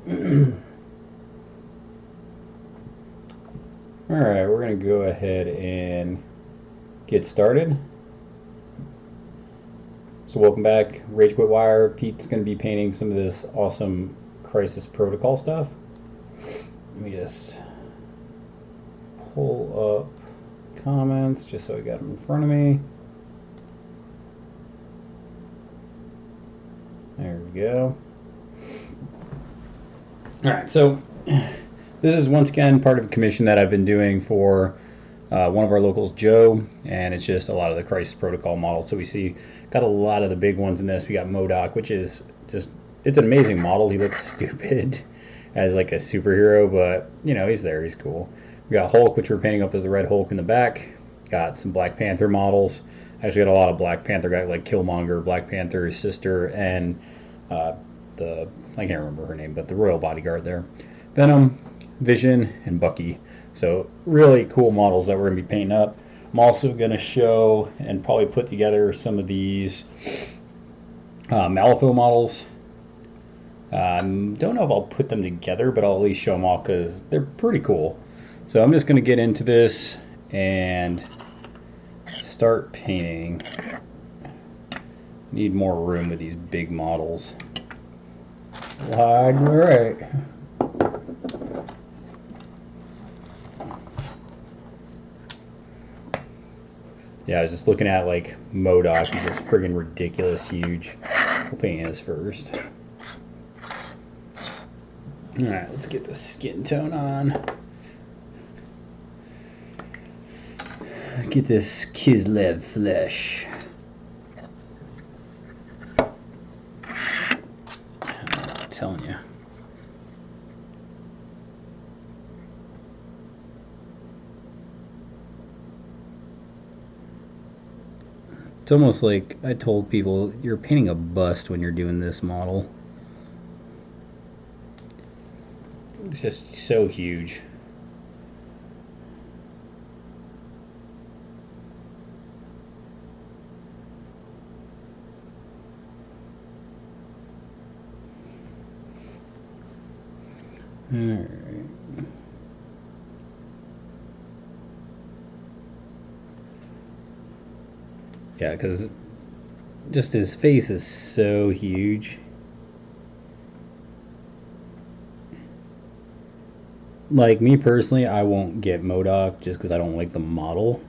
Alright, we're going to go ahead and get started. So welcome back, Rage Quit Wire. Pete's going to be painting some of this awesome Crisis Protocol stuff. Let me just pull up comments just so I got them in front of me. There we go. Alright, so this is once again part of a commission that I've been doing for one of our locals, Joe, and it's just a lot of the Crisis Protocol models. So we see got a lot of the big ones in this. We got MODOK, which is just, it's an amazing model. He looks stupid as like a superhero, but you know, he's there, he's cool. We got Hulk, which we're painting up as the Red Hulk in the back. Got some Black Panther models. Actually got a lot of Black Panther guys like Killmonger, Black Panther, his sister, and I can't remember her name, but the royal bodyguard there. Venom, Vision, and Bucky. So really cool models that we're going to be painting up. I'm also going to show and probably put together some of these Malifaux models. Don't know if I'll put them together, but I'll at least show them all because they're pretty cool. So I'm just going to get into this and start painting. Need more room with these big models. Right. Yeah, I was just looking at like MODOK. He's just friggin' ridiculous huge. We'll paint his first. Alright, let's get the skin tone on. Get this Kislev flesh. I'm telling you. It's almost like I told people, you're painting a bust when you're doing this model. It's just so huge. Alright. Yeah, because just his face is so huge. Like me personally, I won't get MODOK just because I don't like the model.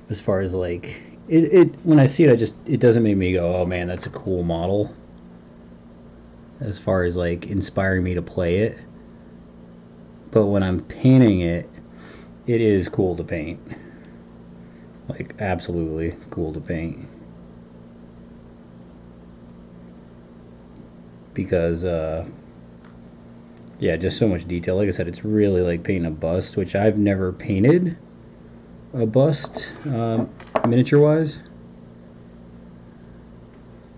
As far as like it when I see it, it doesn't make me go, oh man, that's a cool model. As far as like inspiring me to play it. But when I'm painting it, it is cool to paint. Like absolutely cool to paint. Because yeah, just so much detail. Like I said, it's really like painting a bust, which I've never painted a bust miniature wise.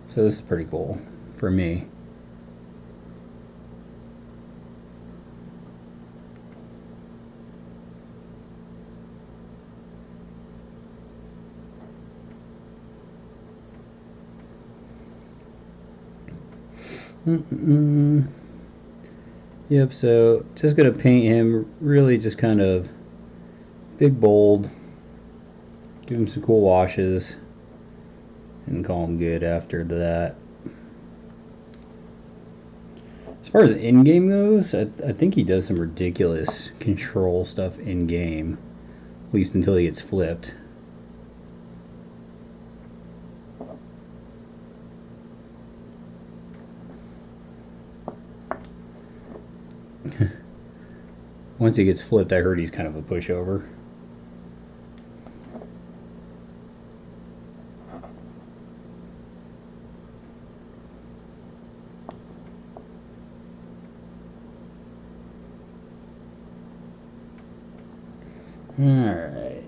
So this is pretty cool for me. Yep, so just gonna paint him really just kind of big, bold, give him some cool washes, and call him good after that. As far as in-game goes, I think he does some ridiculous control stuff in-game, at least until he gets flipped. Once he gets flipped, I heard he's kind of a pushover. Alright.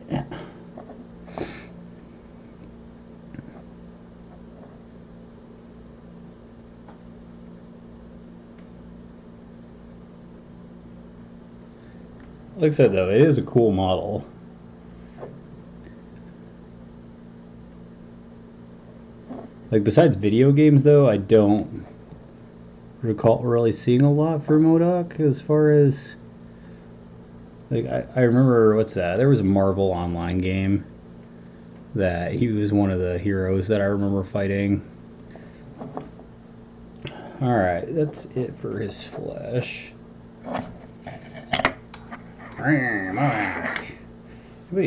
Like I said though, it is a cool model. Like besides video games though, I don't recall really seeing a lot for MODOK as far as like I remember what's that? There was a Marvel online game that he was one of the heroes that I remember fighting. Alright, that's it for his flesh. Anybody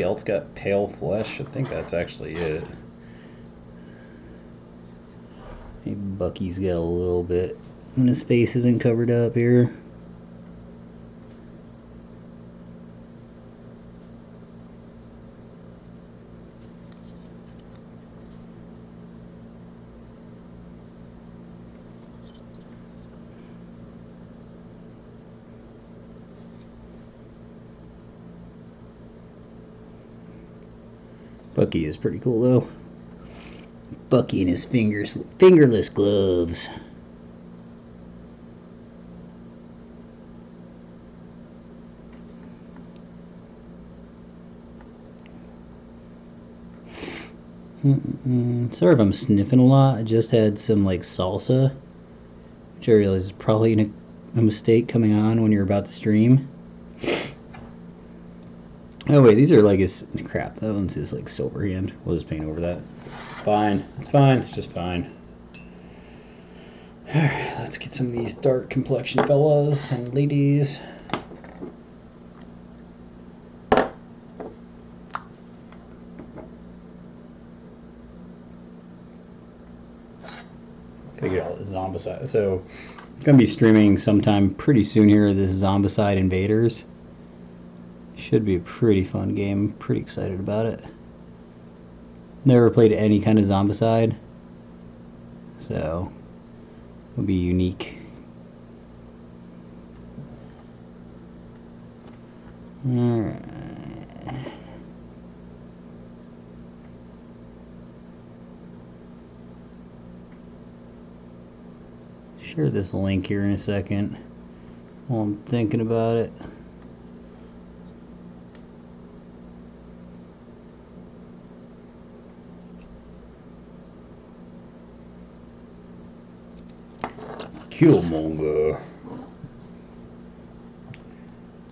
else got pale flesh? I think that's actually it. Maybe Bucky's got a little bit when his face isn't covered up here. Bucky is pretty cool though. Bucky and his fingerless gloves. Sorry if I'm sniffing a lot. I just had some like salsa, which I realize is probably a mistake coming on when you're about to stream. Oh wait, these are like his crap. That one's his like silver hand. We'll just paint over that. Fine, it's fine. It's just fine. All right, let's get some of these dark complexion fellas and ladies. Gotta get all the Zombicide. So, I'm gonna be streaming sometime pretty soon here. This Zombicide Invaders should be a pretty fun game. Pretty excited about it. Never played any kind of Zombicide, so it'll be unique. Alright. Share this link here in a second while I'm thinking about it. Killmonger.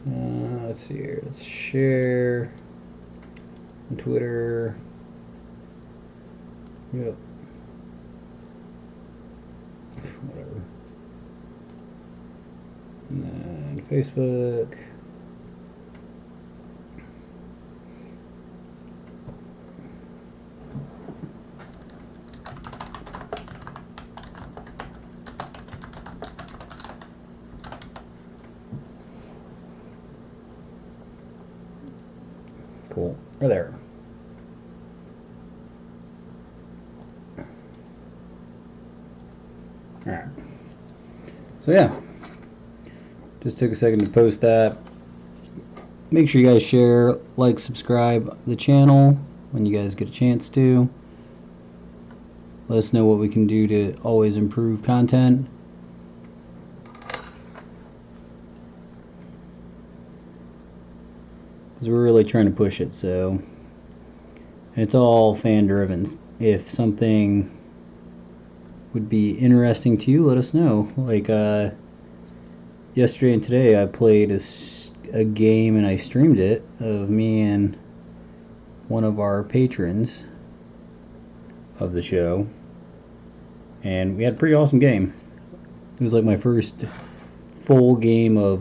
Let's see here. Let's share on Twitter. Yep. Whatever. And then Facebook. Cool. Right there. Alright. So yeah. Just took a second to post that. Make sure you guys share, like, subscribe the channel when you guys get a chance to. Let us know what we can do to always improve content. Because we're really trying to push it, so. And it's all fan driven. If something would be interesting to you, let us know. Like yesterday and today I played a game and I streamed it of me and one of our patrons of the show, and we had a pretty awesome game. It was like my first full game of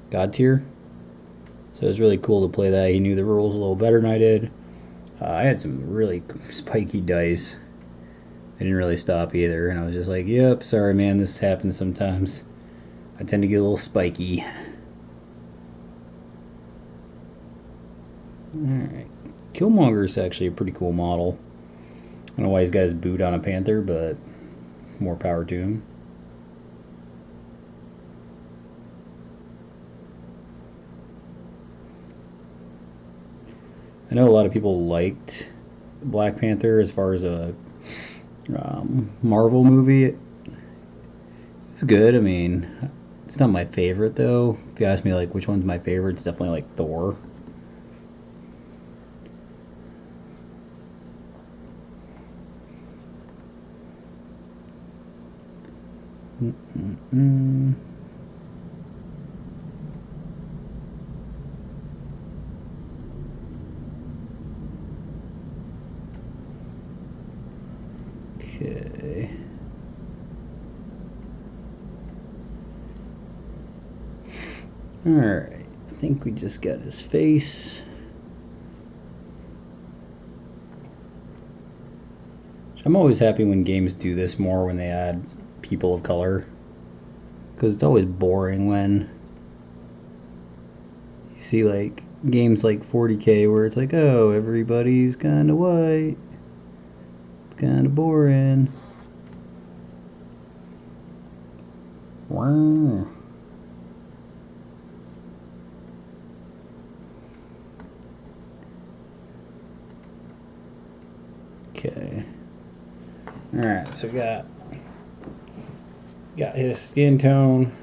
God Tier, so it was really cool to play that. He knew the rules a little better than I did. I had some really spiky dice. I didn't really stop either, and I was just like, yep, sorry man, this happens sometimes. I tend to get a little spiky. Alright. Killmonger is actually a pretty cool model. I don't know why he's got his boot on a Panther, but more power to him. I know a lot of people liked Black Panther as far as a Marvel movie. It's good. I mean, it's not my favorite though. If you ask me like which one's my favorite, it's definitely like Thor. Okay. Alright, I think we just got his face. I'm always happy when games do this more, when they add people of color, because it's always boring when you see like games like 40K where it's like, oh, everybody's kind of white. It's kind of boring. Wow. Okay. Alright, so got his skin tone.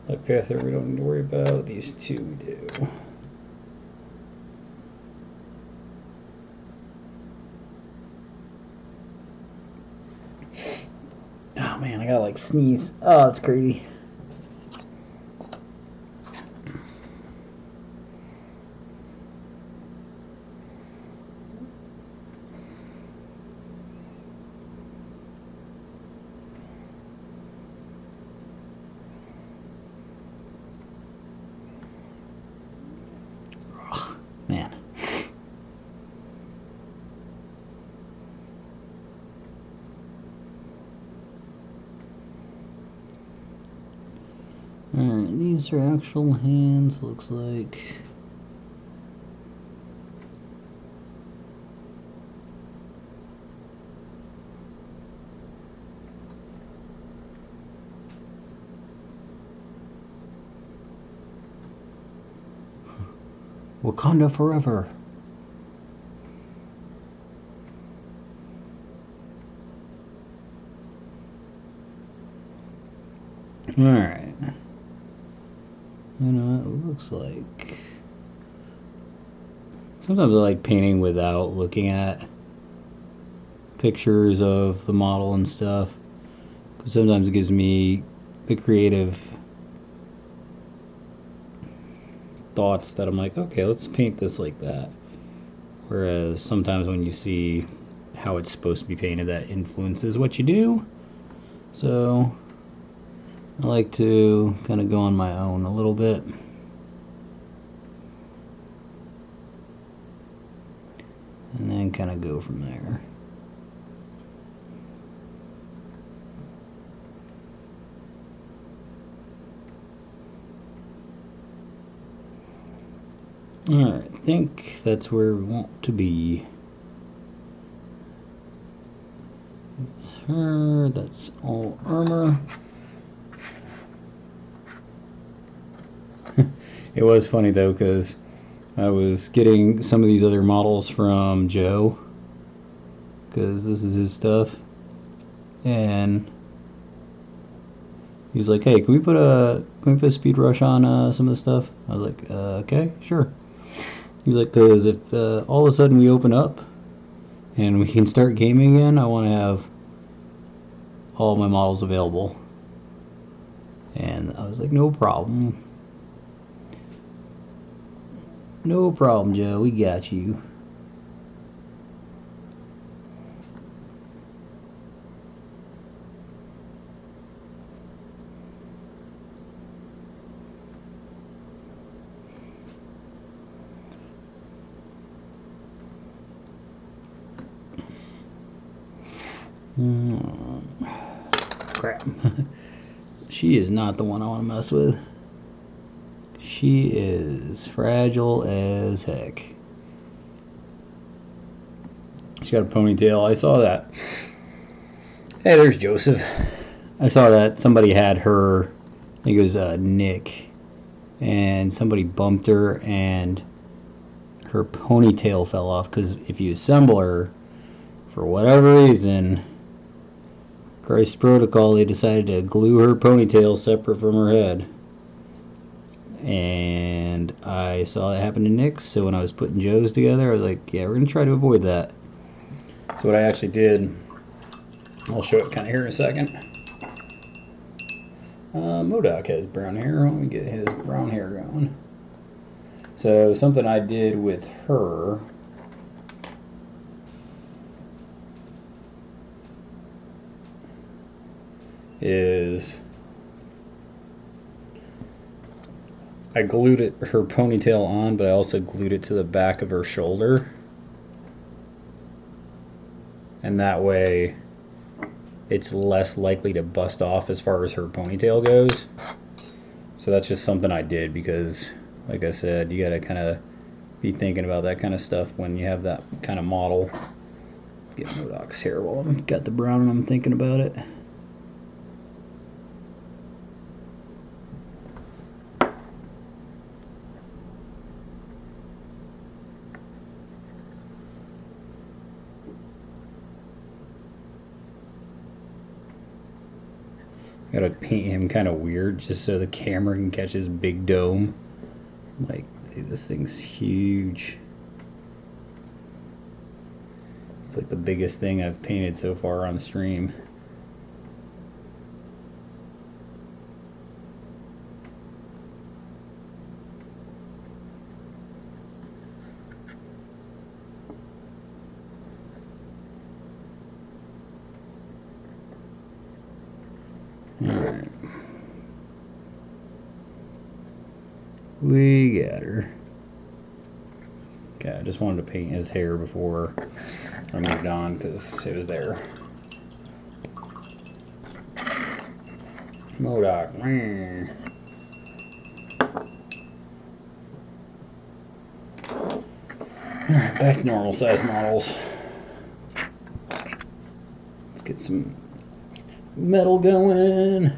Like Panther, we don't need to worry about. These two we do. Oh man, I gotta like sneeze. Oh, it's crazy. Man. Alright, these are actual hands, looks like. Wakanda forever. Alright. You know, it looks like... Sometimes I like painting without looking at pictures of the model and stuff, because sometimes it gives me the creative thoughts that I'm like, okay, let's paint this like that. Whereas sometimes when you see how it's supposed to be painted, that influences what you do. So I like to kind of go on my own a little bit. And then kind of go from there. Alright, I think that's where we want to be. With her, that's all armor. It was funny though, because I was getting some of these other models from Joe, because this is his stuff, and he was like, hey, can we put a speed rush on some of the stuff? I was like, okay, sure. He was like, because if all of a sudden we open up and we can start gaming again, I want to have all my models available. And I was like, no problem. No problem, Joe. We got you. Crap. She is not the one I want to mess with. She is fragile as heck. She's got a ponytail. I saw that. Hey, there's Joseph. I saw that somebody had her, I think it was Nick, and somebody bumped her and her ponytail fell off, because if you assemble her, for whatever reason, Christ's protocol, they decided to glue her ponytail separate from her head. And I saw it happen to Nick's, so when I was putting Joe's together, I was like, yeah, we're going to try to avoid that. So what I actually did, I'll show it kind of here in a second. MODOK has brown hair. Let me get his brown hair going. So something I did with her is I glued her ponytail on, but I also glued it to the back of her shoulder. And that way it's less likely to bust off as far as her ponytail goes. So that's just something I did because, like I said, you gotta kind of be thinking about that kind of stuff when you have that kind of model. Let's get MODOK's hair while I've got the brown and I'm thinking about it. Gotta paint him kind of weird just so the camera can catch his big dome. Like, dude, this thing's huge. It's like the biggest thing I've painted so far on stream. Alright. We got her. Okay, I just wanted to paint his hair before I moved on because it was there. MODOK. Alright, back to normal size models. Let's get some metal going.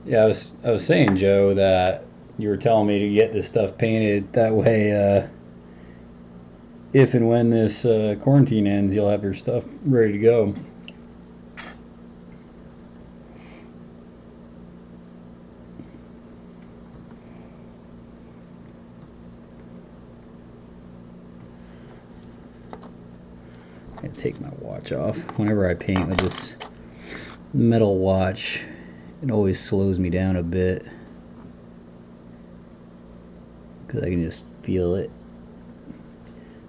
Yeah, I was saying, Joe, that you were telling me to get this stuff painted. That way, if and when this quarantine ends, you'll have your stuff ready to go. I take my watch off. Whenever I paint with this metal watch, it always slows me down a bit because I can just feel it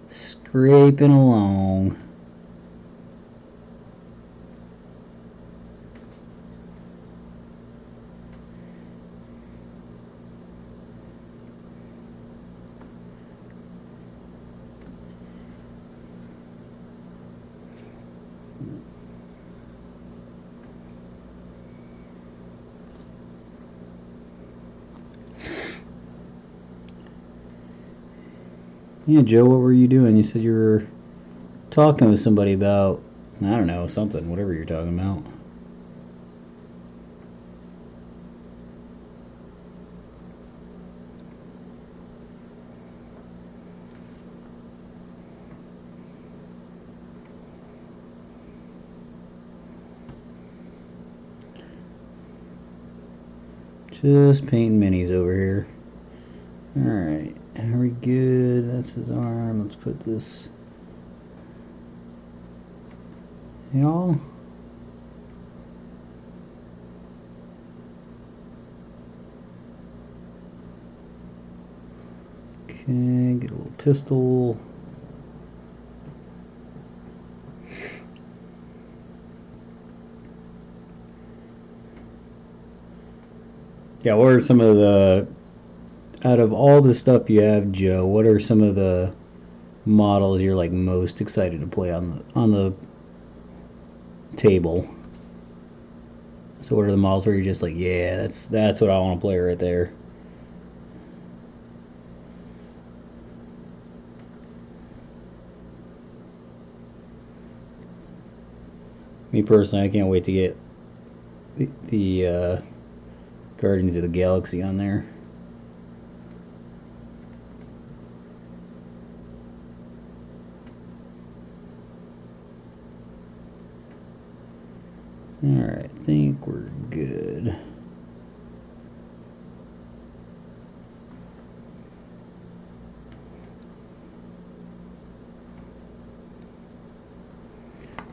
scraping along. Yeah, Joe, what were you doing? You said you were talking with somebody about, I don't know, something, whatever you're talking about. Just painting minis over here. Alright, are we good? That's his arm. Let's put this. Y'all. Okay, get a little pistol. Yeah, what are some of the, out of all the stuff you have, Joe, what are some of the models you're like most excited to play on the table? So what are the models where you're just like, yeah, that's what I want to play right there? Me personally, I can't wait to get the Guardians of the Galaxy on there. Alright, I think we're good.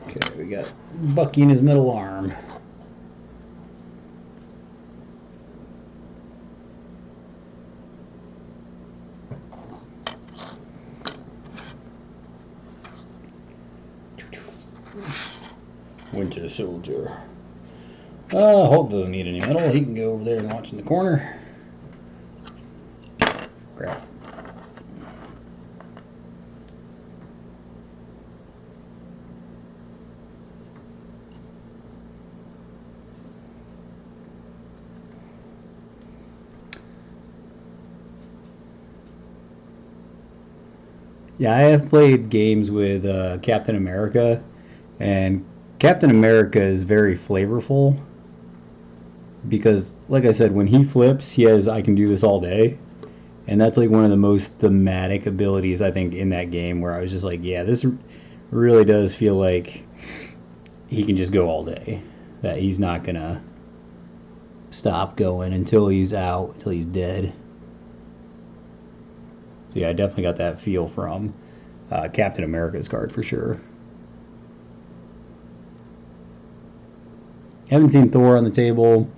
Okay, we got Bucky in his middle arm. Winter Soldier. Hulk doesn't need any metal. He can go over there and watch in the corner. Crap. Yeah, I have played games with Captain America, and Captain America is very flavorful because, like I said, when he flips, he has "I can do this all day," and that's like one of the most thematic abilities I think in that game. Where I was just like, yeah, this really does feel like he can just go all day. That he's not gonna stop going until he's out, until he's dead. So yeah, I definitely got that feel from Captain America's card for sure. Haven't seen Thor on the table.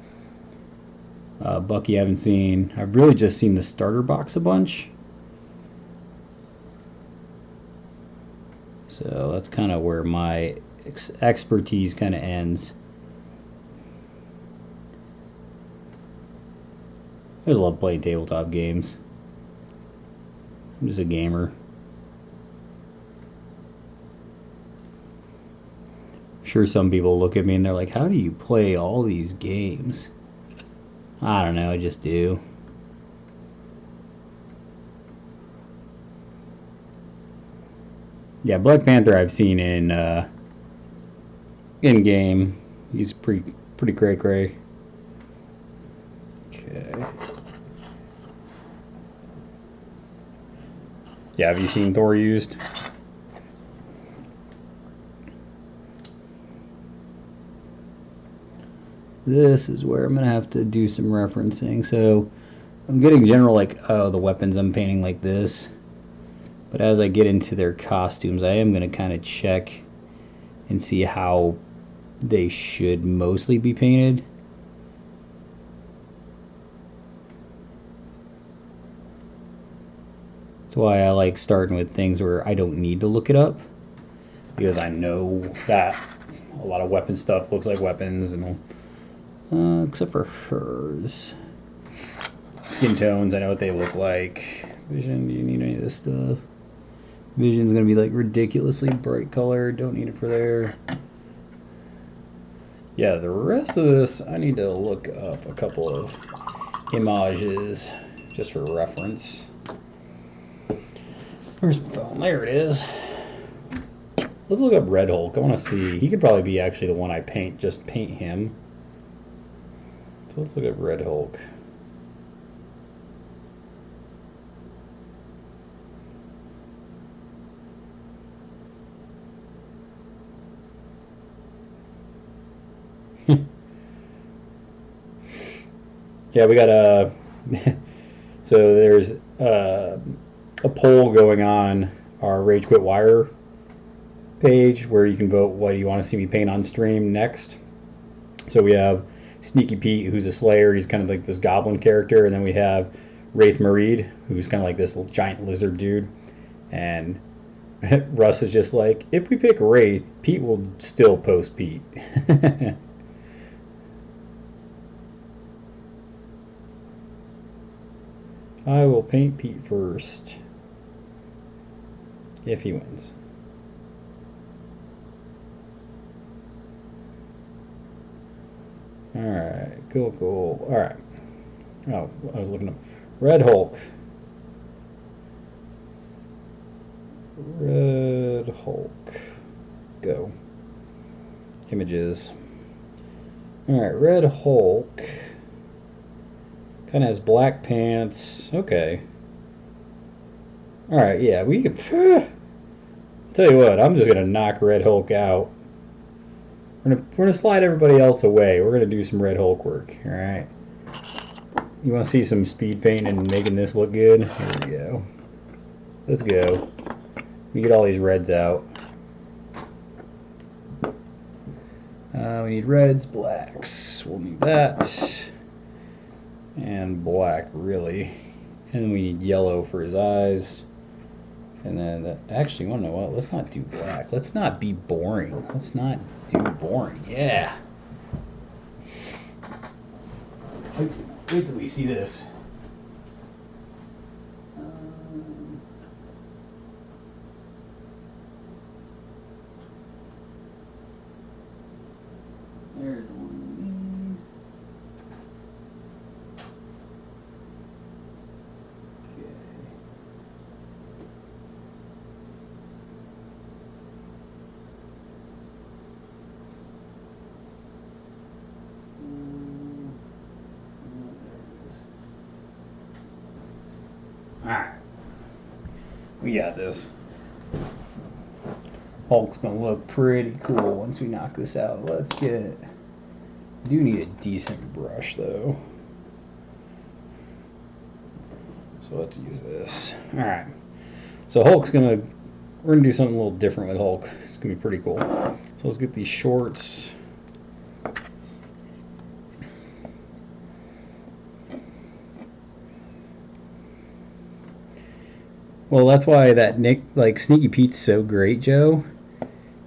Bucky I haven't seen. I've really just seen the starter box a bunch. So that's kind of where my expertise kind of ends. I just love playing tabletop games. I'm just a gamer. I'm sure some people look at me and they're like, how do you play all these games? I don't know, I just do. Yeah, Black Panther I've seen in game. He's pretty cray. Okay. Yeah, have you seen Thor used? This is where I'm going to have to do some referencing. So I'm getting general like, oh, the weapons I'm painting like this. But as I get into their costumes, I am going to kind of check and see how they should mostly be painted. That's why I like starting with things where I don't need to look it up, because I know that a lot of weapon stuff looks like weapons, and except for hers. Skin tones, I know what they look like. Vision, do you need any of this stuff? Vision's gonna be like ridiculously bright color, don't need it for there. Yeah, the rest of this, I need to look up a couple of images just for reference. Where's my phone? There it is. Let's look up Red Hulk. I want to see. He could probably be actually the one I paint. Just paint him. So let's look at Red Hulk. Yeah, we got a. So there's a poll going on our Rage Quit Wire page where you can vote what you want to see me paint on stream next. So we have Sneaky Pete, who's a Slayer. He's kind of like this goblin character. And then we have Wraith Mareed, who's kind of like this giant lizard dude. And Russ is just like, if we pick Wraith, Pete will still post Pete. I will paint Pete first. If he wins. Alright, cool. Alright. Oh, I was looking up. Red Hulk. Red Hulk. Go. Images. Alright, Red Hulk. Kind of has black pants. Okay. Alright, yeah, we can. Tell you what, I'm just gonna knock Red Hulk out. We're gonna slide everybody else away. We're gonna do some Red Hulk work. Alright. You wanna see some speed paint and making this look good? Here we go. Let's go. We get all these reds out. We need reds, blacks. We'll need that. And black, really. And we need yellow for his eyes. And then, actually, you want to know what? Let's not do black. Let's not be boring. Let's not do boring. Yeah. Wait till we see this. There's the one we need. Okay. Alright. We got this. Hulk's gonna look pretty cool once we knock this out. Let's get... do need a decent brush though. So let's use this. Alright. So Hulk's gonna... we're gonna do something a little different with Hulk. It's gonna be pretty cool. So let's get these shorts. Well, that's why that Sneaky Pete's so great, Joe,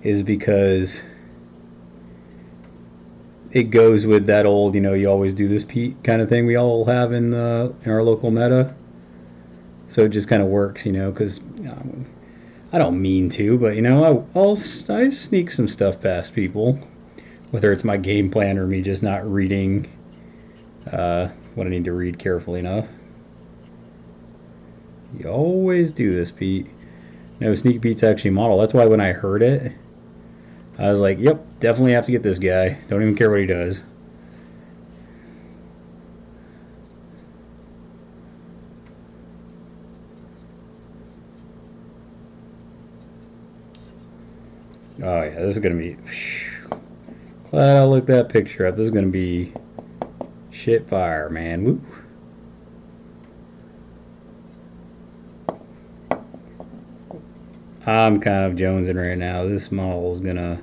is because it goes with that old, you always do this, Pete, kind of thing we all have in our local meta. So it just kind of works, because I don't mean to, but I sneak some stuff past people, whether it's my game plan or me just not reading what I need to read carefully enough. You always do this, Pete. No, Sneaky Pete's actually model. That's why when I heard it, I was like, yep, definitely have to get this guy. Don't even care what he does. Oh yeah, this is going to be... glad I looked that picture up. This is going to be shit fire, man. Woo. I'm kind of jonesing right now. This model is gonna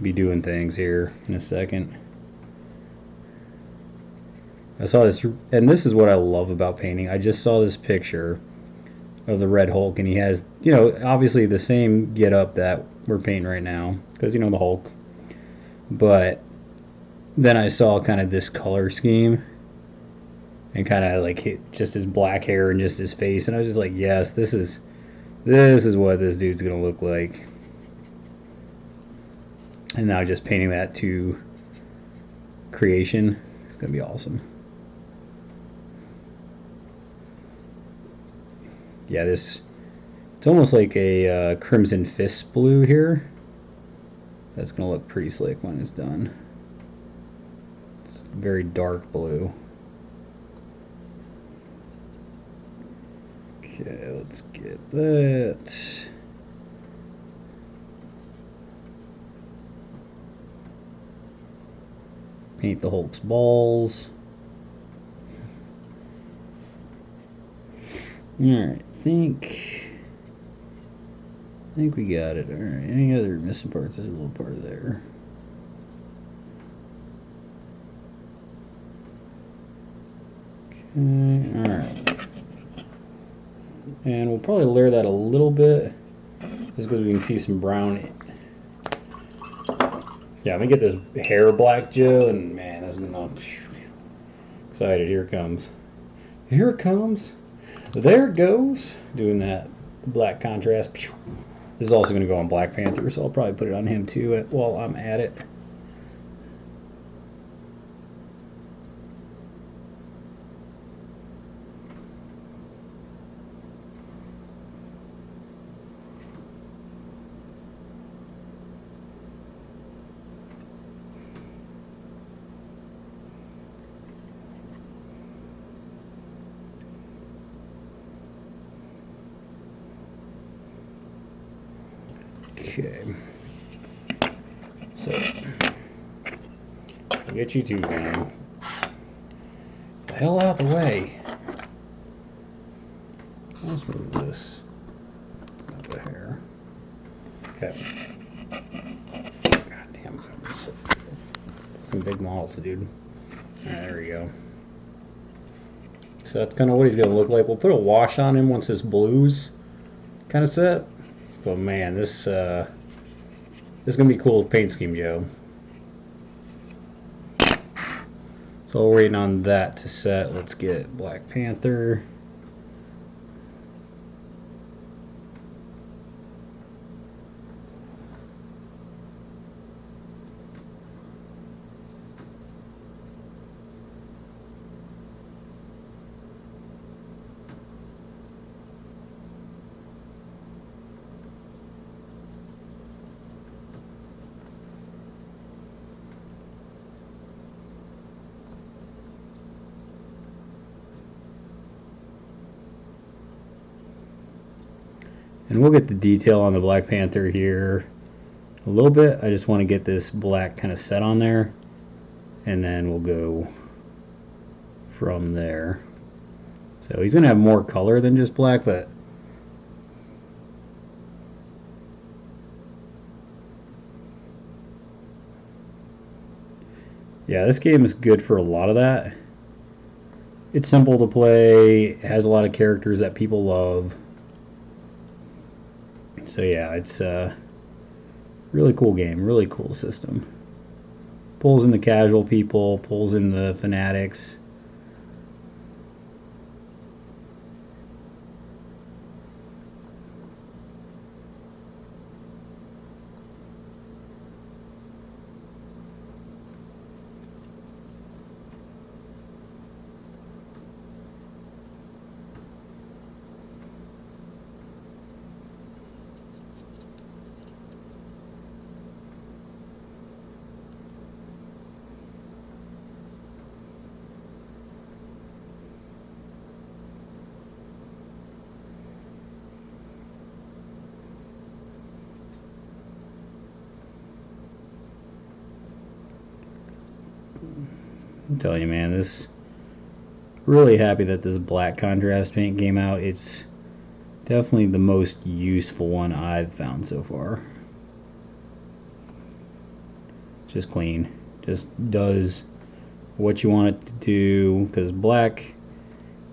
be doing things here in a second. I saw this, and this is what I love about painting. I just saw this picture of the Red Hulk, and he has, obviously the same getup that we're painting right now, because the Hulk. But then I saw kind of this color scheme, and kind of like just his black hair and just his face, and I was just like, yes, this is what this dude's gonna look like. And now just painting that to creation, it's gonna be awesome. Yeah, it's almost like a Crimson Fist blue here. That's gonna look pretty slick when it's done. It's very dark blue. Okay, let's get that. Paint the Hulk's balls. Alright, I think we got it. Alright, any other missing parts? There's a little part there. Okay, alright. And we'll probably layer that a little bit, just because we can see some brown. Yeah, let me get this hair black, Joe, and man, that's gonna... excited, here it comes. Here it comes. There it goes. Doing that black contrast. This is also going to go on Black Panther, so I'll probably put it on him too while I'm at it. Okay, so I'll get you two, man. The hell out the way. Let's move this out the hair. Okay. God damn it. Some big models, dude. Alright, there we go. So that's kind of what he's going to look like. We'll put a wash on him once this blues kind of set. But man, this is gonna be a cool paint scheme, Joe. So we're waiting on that to set. Let's get Black Panther. And we'll get the detail on the Black Panther here a little bit. I just want to get this black kind of set on there, and then we'll go from there. So he's going to have more color than just black, but yeah, this game is good for a lot of that. It's simple to play, it has a lot of characters that people love. So yeah, it's a really cool game, really cool system. Pulls in the casual people, pulls in the fanatics. I'm telling you, man, this really happy that this black contrast paint came out. It's definitely the most useful one I've found so far. Just clean, just does what you want it to do, because black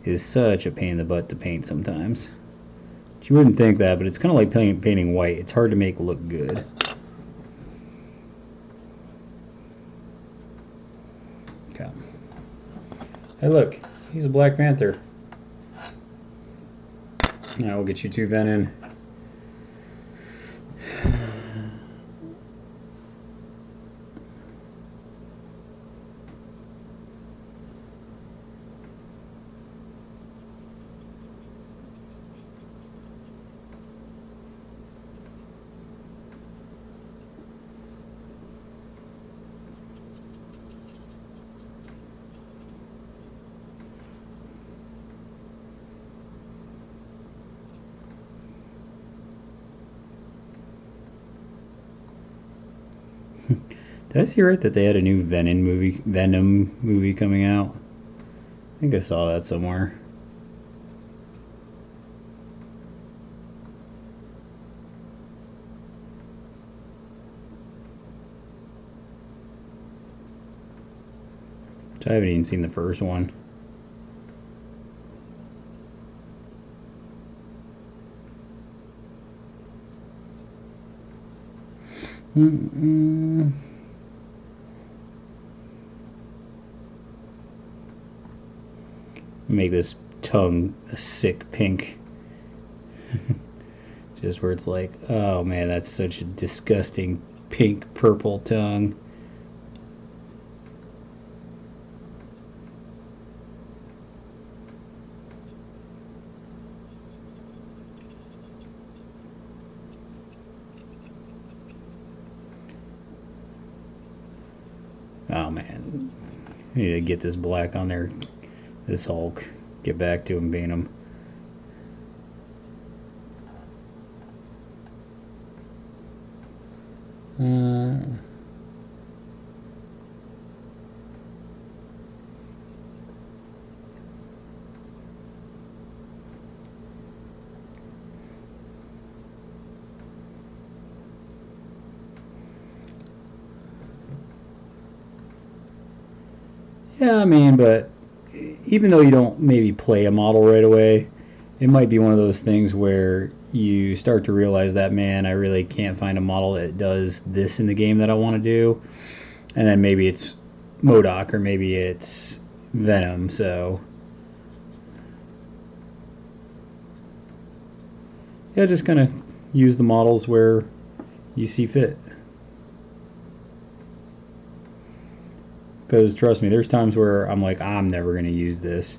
is such a pain in the butt to paint sometimes. But you wouldn't think that, but it's kind of like painting white. It's hard to make look good. Okay. Hey, look, he's a Black Panther. Now we'll get you two Venom. Did I see right that they had a new Venom movie coming out? I think I saw that somewhere. I haven't even seen the first one. Make this tongue a sick pink. Just where it's like, oh man, that's such a disgusting pink purple tongue. Oh man, I need to get this black on there. This Hulk, get back to him, being him. Yeah, I mean, but even though you don't maybe play a model right away, it might be one of those things where you start to realize that, man, I really can't find a model that does this in the game that I want to do. And then maybe it's MODOK or maybe it's Venom. So yeah, just kind of use the models where you see fit. Because trust me, there's times where I'm like, I'm never going to use this.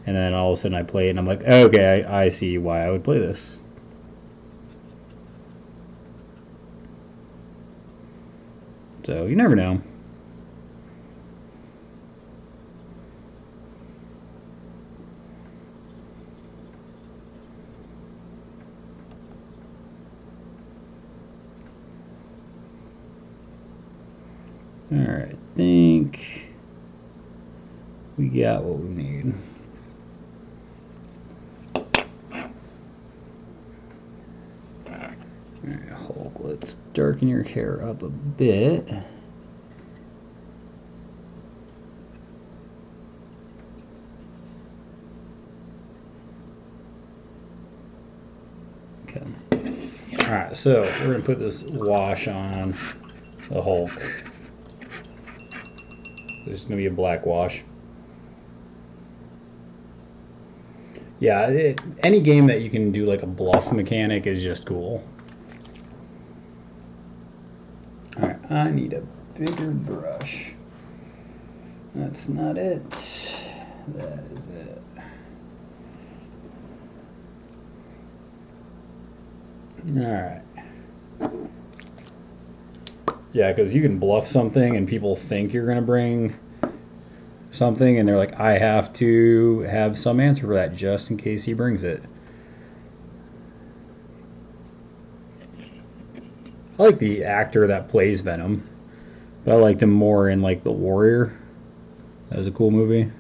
And then all of a sudden I play it and I'm like, okay, I see why I would play this. So you never know. Alright, I think we got what we need. Alright, Hulk, let's darken your hair up a bit. Okay. Alright, so we're going to put this wash on the Hulk. There's going to be a black wash. Yeah, any game that you can do like a bluff mechanic is just cool. Alright, I need a bigger brush. That's not it. That is it. Alright. Yeah, because you can bluff something and people think you're going to bring something and they're like, I have to have some answer for that just in case he brings it. I like the actor that plays Venom, but I liked him more in like The Warrior. That was a cool movie.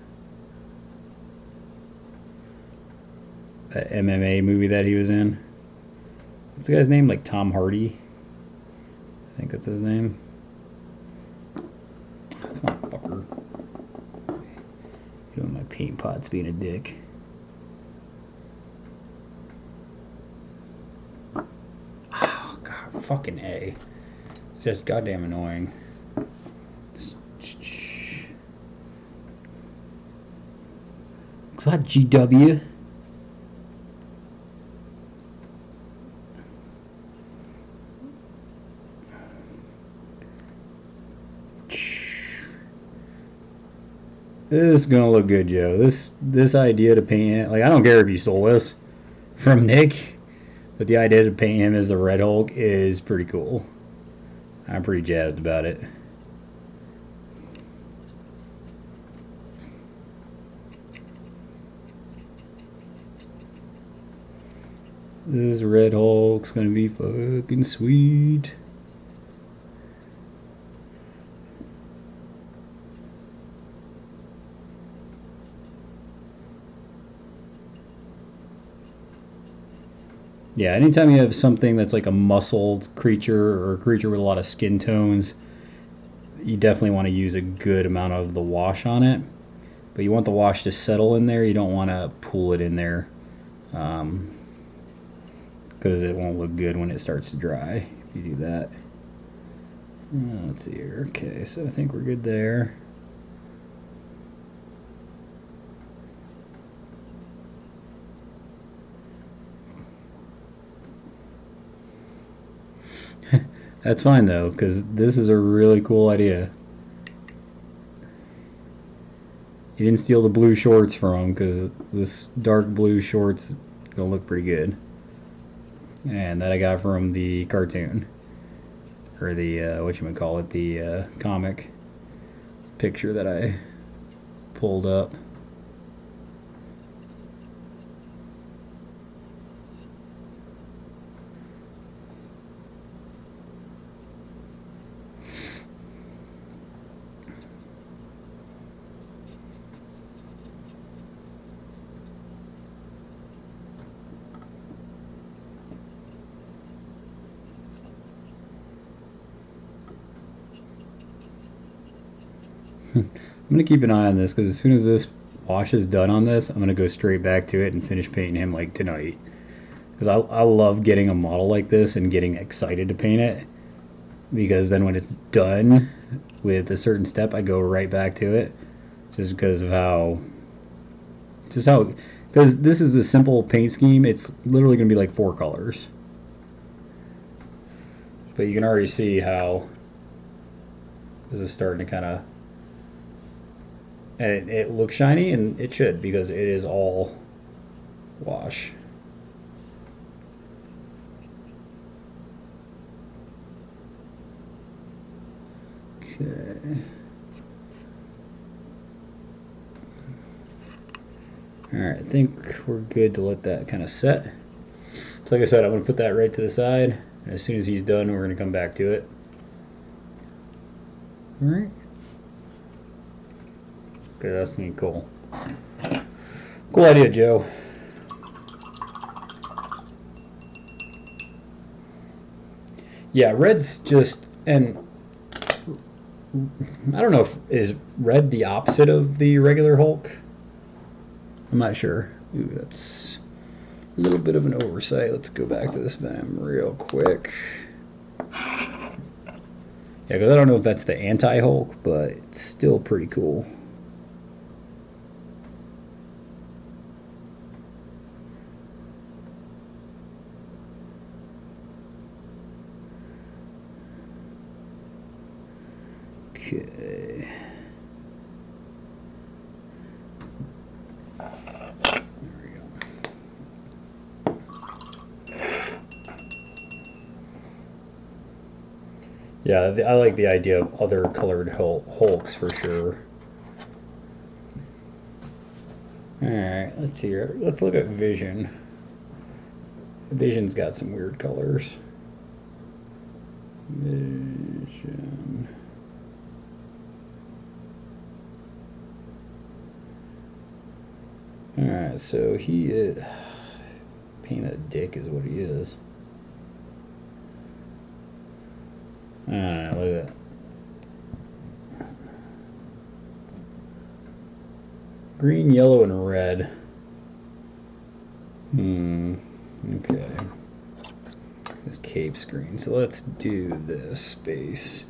That MMA movie that he was in. What's the guy's name? Like Tom Hardy? I think that's his name. Come on, fucker. Doing my paint pots being a dick. Oh, God, fucking A. It's just goddamn annoying. Looks like GW. This is gonna look good, Joe. This idea to paint it, like, I don't care if you stole this from Nick, but the idea to paint him as the Red Hulk is pretty cool. I'm pretty jazzed about it. This Red Hulk's gonna be fucking sweet. Yeah, anytime you have something that's like a muscled creature or a creature with a lot of skin tones, you definitely want to use a good amount of the wash on it. But you want the wash to settle in there. You don't want to pool it in there because it won't look good when it starts to dry if you do that. Let's see here. Okay, so I think we're good there. That's fine though, because this is a really cool idea. You didn't steal the blue shorts from him, because this dark blue shorts gonna look pretty good. And that I got from the cartoon, or the whatchamacallit, the comic picture that I pulled up. I'm going to keep an eye on this, because as soon as this wash is done on this, I'm going to go straight back to it and finish painting him like tonight. because I love getting a model like this and getting excited to paint it, because then when it's done with a certain step, I go right back to it, just because of how, because this is a simple paint scheme. It's literally going to be like 4 colors, but you can already see how this is starting to kind of, and it looks shiny, and it should, because it is all wash. Okay. Alright, I think we're good to let that kind of set. So like I said, I'm going to put that right to the side, and as soon as he's done, we're going to come back to it. Alright. Okay, that's pretty cool. Cool idea, Joe. Yeah, red's just, and I don't know if, is red the opposite of the regular Hulk? I'm not sure. Ooh, that's a little bit of an oversight. Let's go back to this Venom real quick. Yeah, because I don't know if that's the anti-Hulk, but it's still pretty cool. Okay. Yeah, I like the idea of other colored Hulks for sure. Alright, let's see here. Let's look at Vision. Vision's got some weird colors. Vision. Alright, so he is... Painted dick is what he is. Alright, look at that. Green, yellow, and red. Okay. This cape screen. So let's do this space.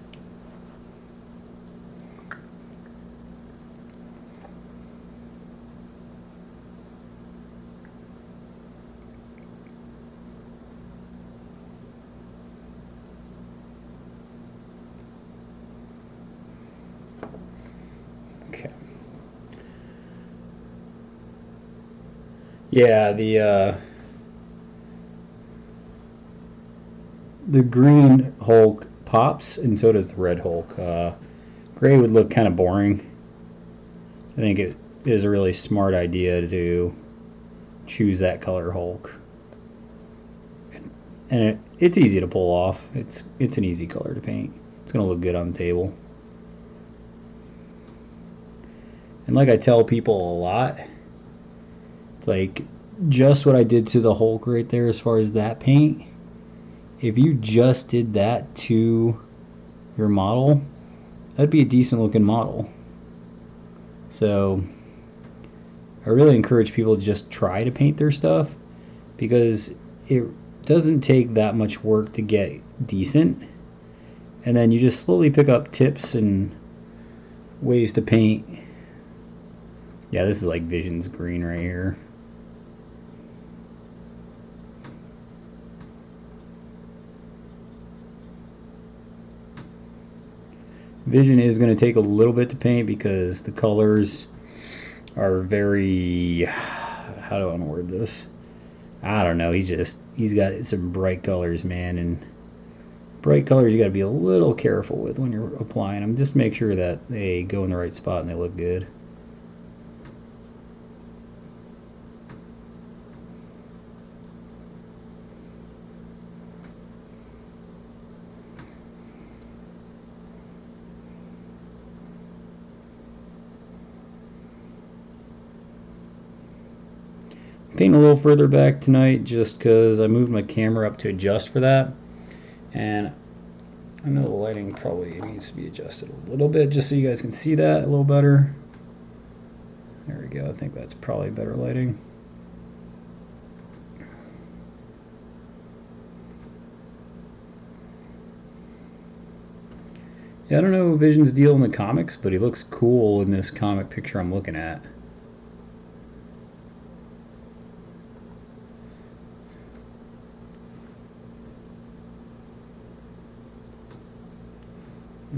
Okay. Yeah, the green Hulk pops, and so does the red Hulk. Gray would look kind of boring. I think it is a really smart idea to choose that color Hulk, and it's easy to pull off. It's an easy color to paint. It's gonna look good on the table. And like I tell people a lot, it's like just what I did to the Hulk right there as far as that paint. If you just did that to your model, that'd be a decent looking model. So I really encourage people to just try to paint their stuff, because it doesn't take that much work to get decent, and then you just slowly pick up tips and ways to paint. Yeah, this is like Vision's green right here. Vision is going to take a little bit to paint because the colors are very, how do I want to word this? I don't know. He's got some bright colors, man, and bright colors you got to be a little careful with when you're applying them. Just make sure that they go in the right spot and they look good. Paint a little further back tonight just because I moved my camera up to adjust for that, and I know the lighting probably needs to be adjusted a little bit just so you guys can see that a little better. There we go. I think that's probably better lighting. Yeah, I don't know Vision's deal in the comics, but he looks cool in this comic picture I'm looking at.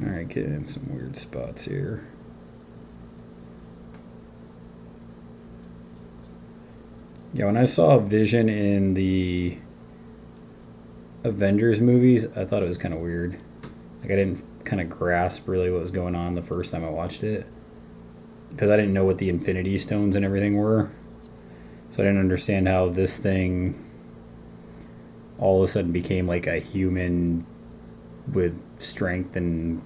Alright, getting in some weird spots here. Yeah, when I saw Vision in the Avengers movies, I thought it was kind of weird. Like, I didn't kind of grasp really what was going on the first time I watched it, because I didn't know what the Infinity Stones and everything were. So I didn't understand how this thing all of a sudden became like a human with strength and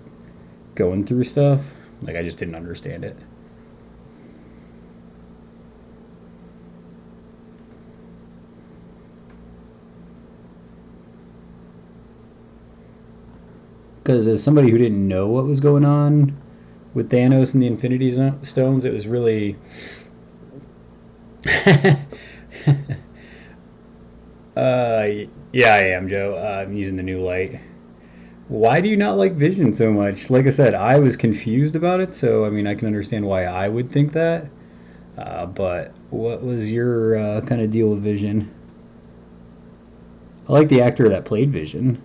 going through stuff. Like, I just didn't understand it. Because as somebody who didn't know what was going on with Thanos and the Infinity Stones, it was really yeah, I am, Joe. I'm using the new light. Why do you not like Vision so much? Like I said, I was confused about it, so I mean, I can understand why I would think that. But what was your kind of deal with Vision? I like the actor that played Vision.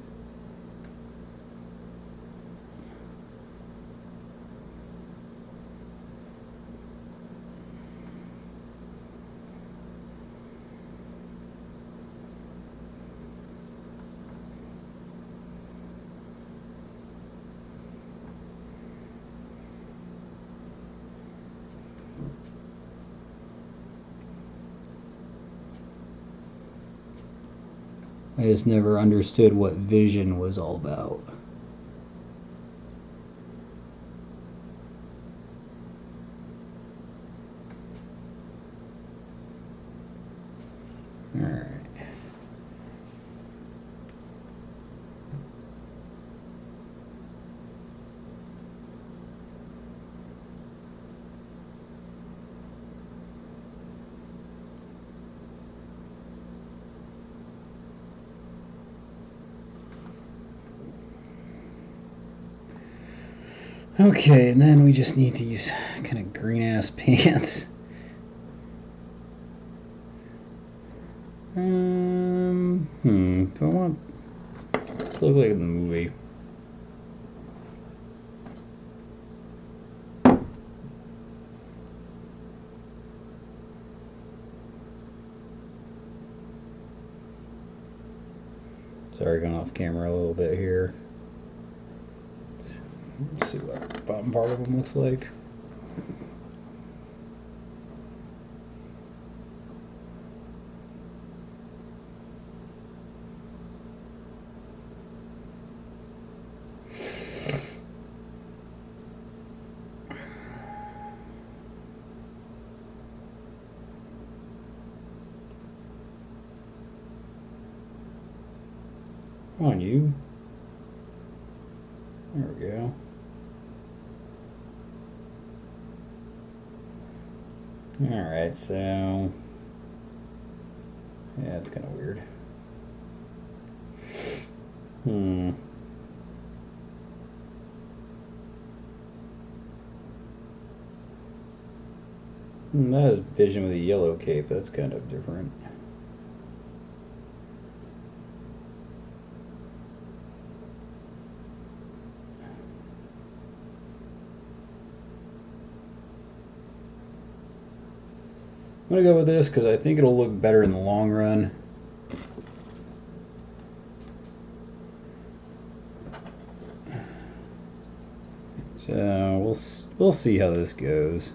I just never understood what Vision was all about. Alright. Okay, and then we just need these kind of green ass pants. If I want to look like in the movie. Sorry, going off camera a little bit here. Let's see what the bottom part of them looks like. Come on, you. There we go. Alright, so yeah, it's kind of weird. That is Vision with a yellow cape. That's kind of different. I'm going to go with this because I think it'll look better in the long run. So we'll see how this goes.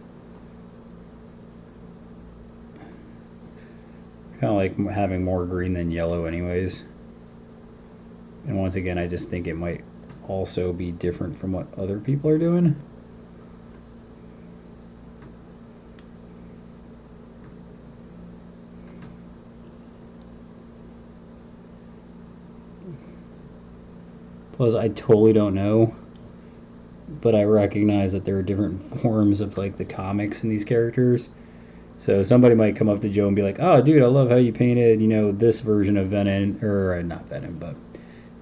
Kind of like having more green than yellow anyways. And once again, I just think it might also be different from what other people are doing. Plus, I totally don't know, but I recognize that there are different forms of like the comics in these characters. So somebody might come up to Joe and be like, "Oh, dude, I love how you painted, you know, this version of Venom, or not Venom, but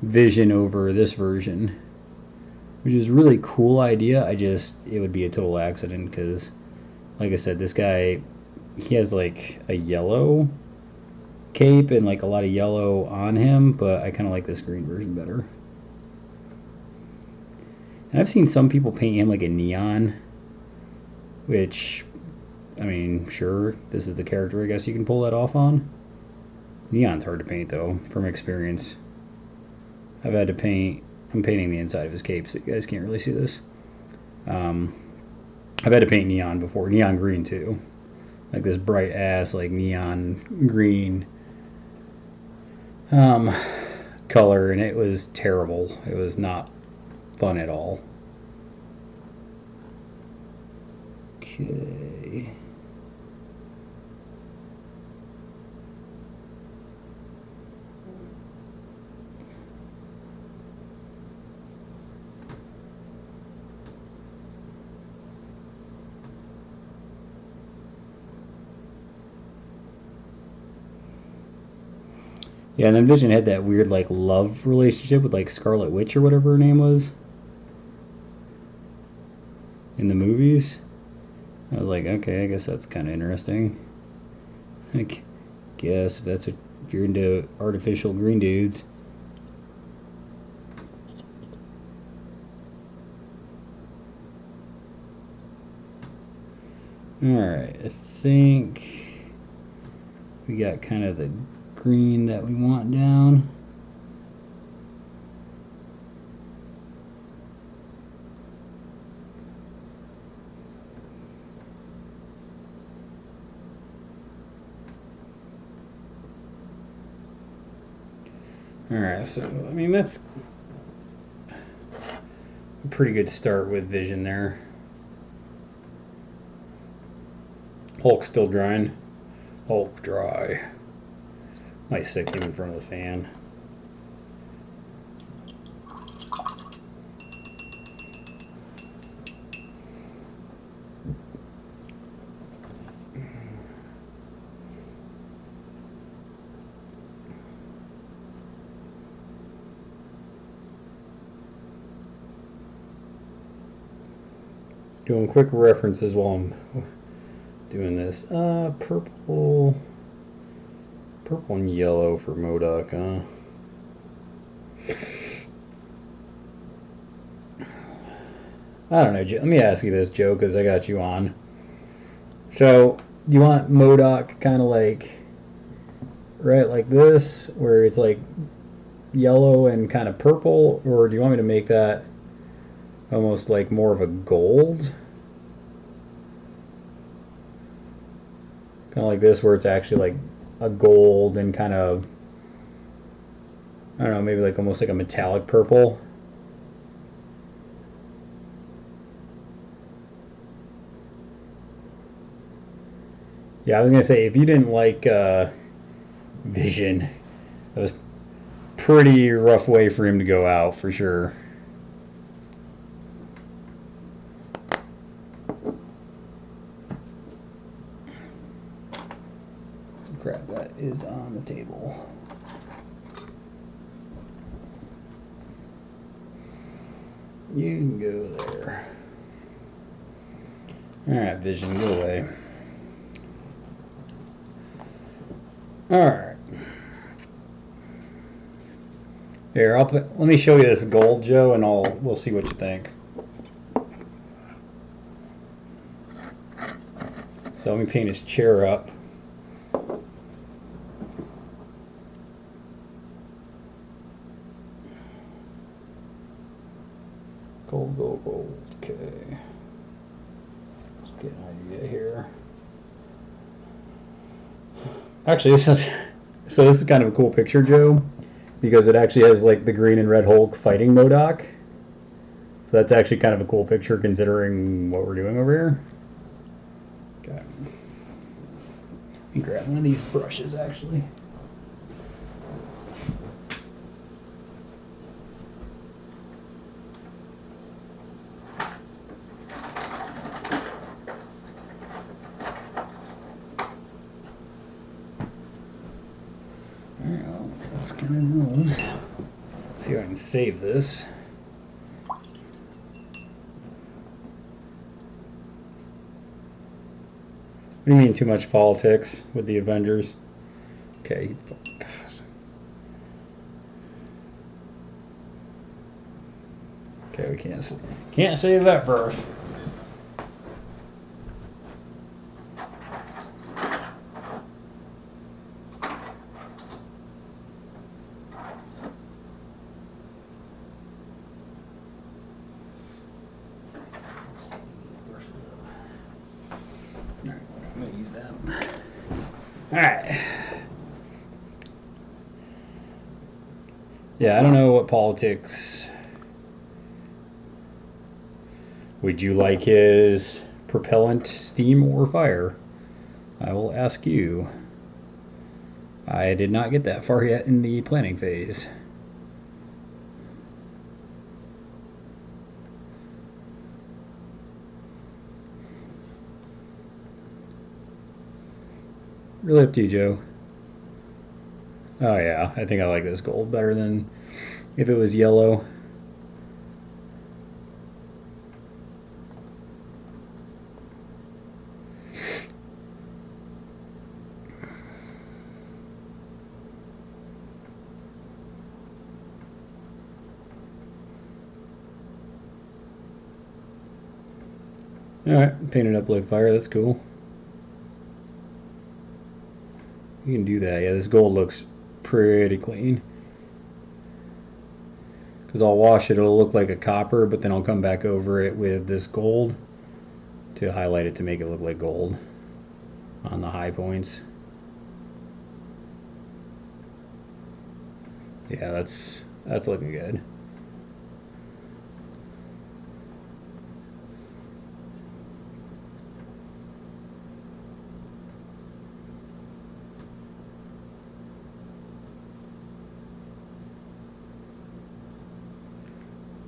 Vision over this version." which is a really cool idea. It would be a total accident because, like I said, this guy, he has like a yellow cape and like a lot of yellow on him, but I kind of like this green version better. And I've seen some people paint him like a neon, which, I mean, sure, this is the character I guess you can pull that off on. Neon's hard to paint though, from experience. I've had to paint, I'm painting the inside of his cape, so you guys can't really see this. I've had to paint neon before, neon green too. Like this bright ass, like neon green color, and it was terrible. It was not fun at all. Okay. Yeah, and then Vision had that weird like love relationship with like Scarlet Witch or whatever her name was in the movies. I was like, okay, I guess that's kind of interesting. I guess if you're into artificial green dudes. Alright, I think we got kind of the green that we want down. Alright, so I mean that's a pretty good start with Vision there. Hulk's still drying. Hulk dry. Might stick him in front of the fan. Doing quick references while I'm doing this. Purple and yellow for MODOK, huh? I don't know, let me ask you this, Joe, because I got you on. So, do you want MODOK kind of like, right, like this, where it's like yellow and kind of purple, or do you want me to make that almost like more of a gold? Kind of like this, where it's actually like a gold and kind of, I don't know, maybe like almost like a metallic purple. Yeah, I was gonna say, if you didn't like Vision, that was pretty rough way for him to go out for sure. Crap, that is on the table. You can go there. Alright, Vision, go away. Alright. Here, let me show you this gold, Joe, and we'll see what you think. So let me paint his chair up. Gold, gold, gold. Okay. Let's get an idea here. Actually, this is kind of a cool picture, Joe, because it actually has like the green and red Hulk fighting MODOK. So that's actually kind of a cool picture considering what we're doing over here. Okay. Let me grab one of these brushes actually. See if I can save this. do you mean too much politics with the Avengers? Okay. Gosh. Okay, we can't save that brush. Alright, I'm gonna use that one. Alright. Yeah, I don't know what politics. Would you like his propellant, steam, or fire? I will ask you. I did not get that far yet in the planning phase. Really up to you, Joe. Oh yeah, I think I like this gold better than if it was yellow. Alright, painted up like fire, that's cool. You can do that. Yeah, this gold looks pretty clean. Because I'll wash it, it'll look like a copper, but then I'll come back over it with this gold to highlight it to make it look like gold on the high points. Yeah, that's looking good.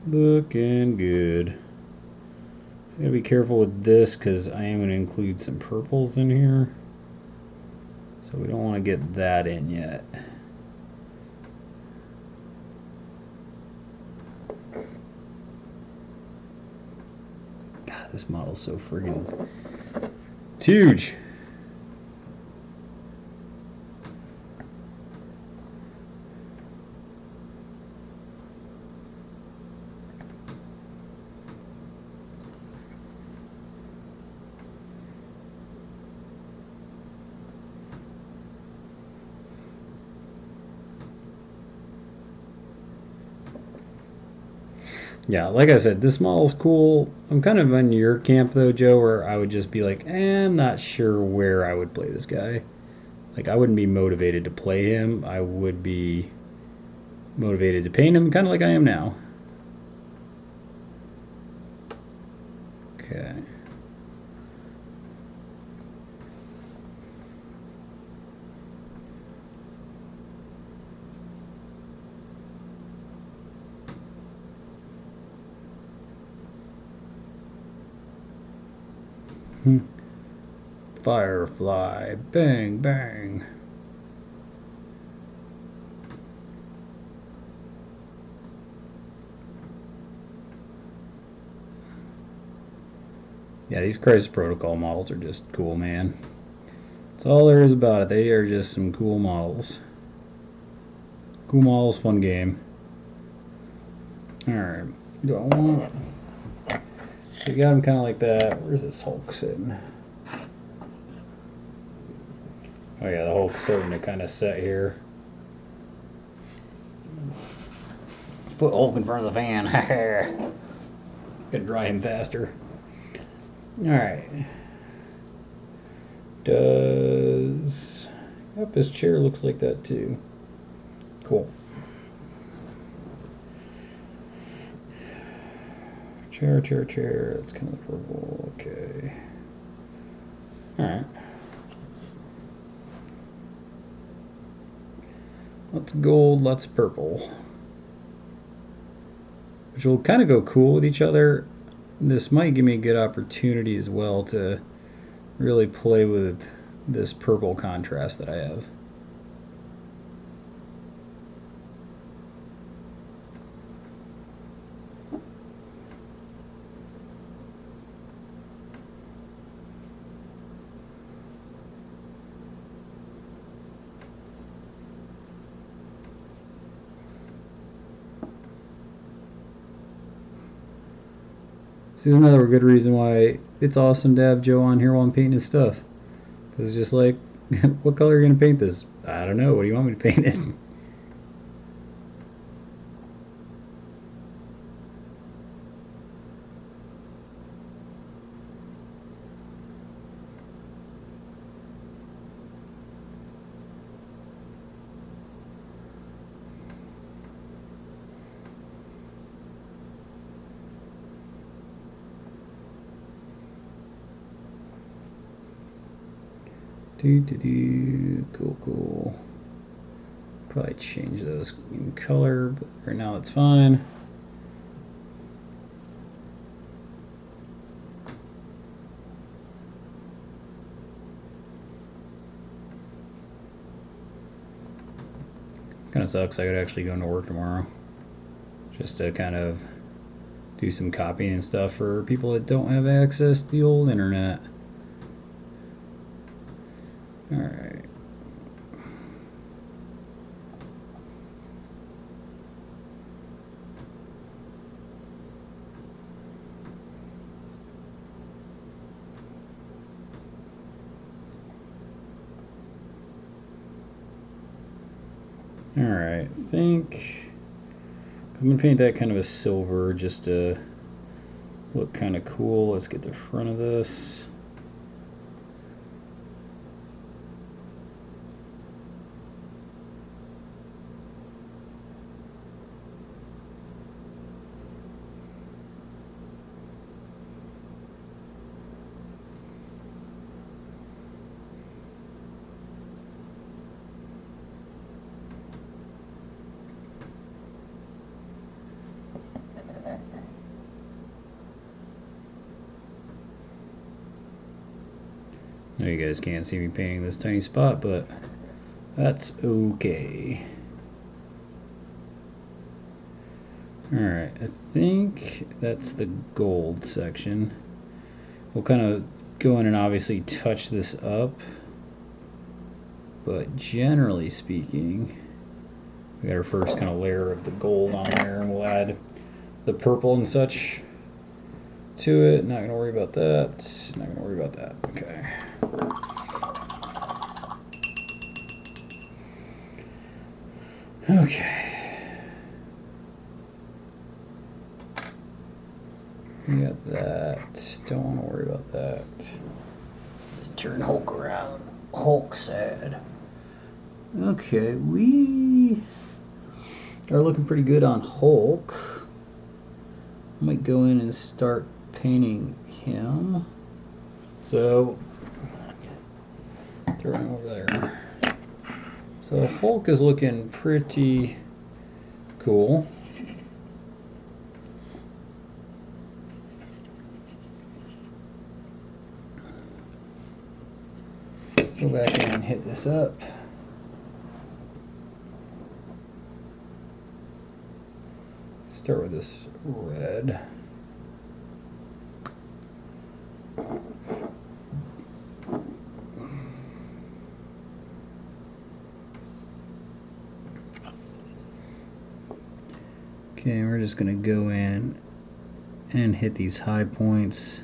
Looking good. Gotta be careful with this because I am going to include some purples in here. So we don't want to get that in yet. God, this model's so friggin'... It's huge! Yeah, like I said, this model's cool. I'm kind of in your camp though, Joe, where I would just be like, I'm not sure where I would play this guy. Like, I wouldn't be motivated to play him. I would be motivated to paint him, kind of like I am now. Okay. Firefly, bang, bang. Yeah, these Crisis Protocol models are just cool, man. That's all there is about it. They are just some cool models. Cool models, fun game. Alright, do I want... So you got him kind of like that. Where's this Hulk sitting? Oh yeah, the Hulk's starting to kind of set here. Let's put Hulk in front of the fan. Gonna dry him faster. Alright. Does... Yep, his chair looks like that too. Cool. Chair. It's kind of purple. Okay. Alright. Lots gold, lots purple. Which will kind of go cool with each other. This might give me a good opportunity as well to really play with this purple contrast that I have. So there's another good reason why it's awesome to have Joe on here while I'm painting his stuff. Because it's just like, what color are you going to paint this? I don't know. What do you want me to paint it? Cool. Probably change those in color, but right now it's fine. Kind of sucks. I could actually go into work tomorrow just to kind of do some copying and stuff for people that don't have access to the old internet. Alright. Alright, I think I'm going to paint that kind of a silver just to look kind of cool. Let's get the front of this. I know you guys can't see me painting this tiny spot, but that's okay. Alright, I think that's the gold section. We'll kind of go in and obviously touch this up, but generally speaking, we got our first kind of layer of the gold on there, and we'll add the purple and such to it. Not gonna worry about that. Not gonna worry about that. Okay. Okay. We got that. Don't want to worry about that. Let's turn Hulk around. Hulk sad. Okay, we are looking pretty good on Hulk. I might go in and start painting him. So, throw him over there. So Hulk is looking pretty cool. Go back in and hit this up. Start with this red. Okay, we're just going to go in and hit these high points.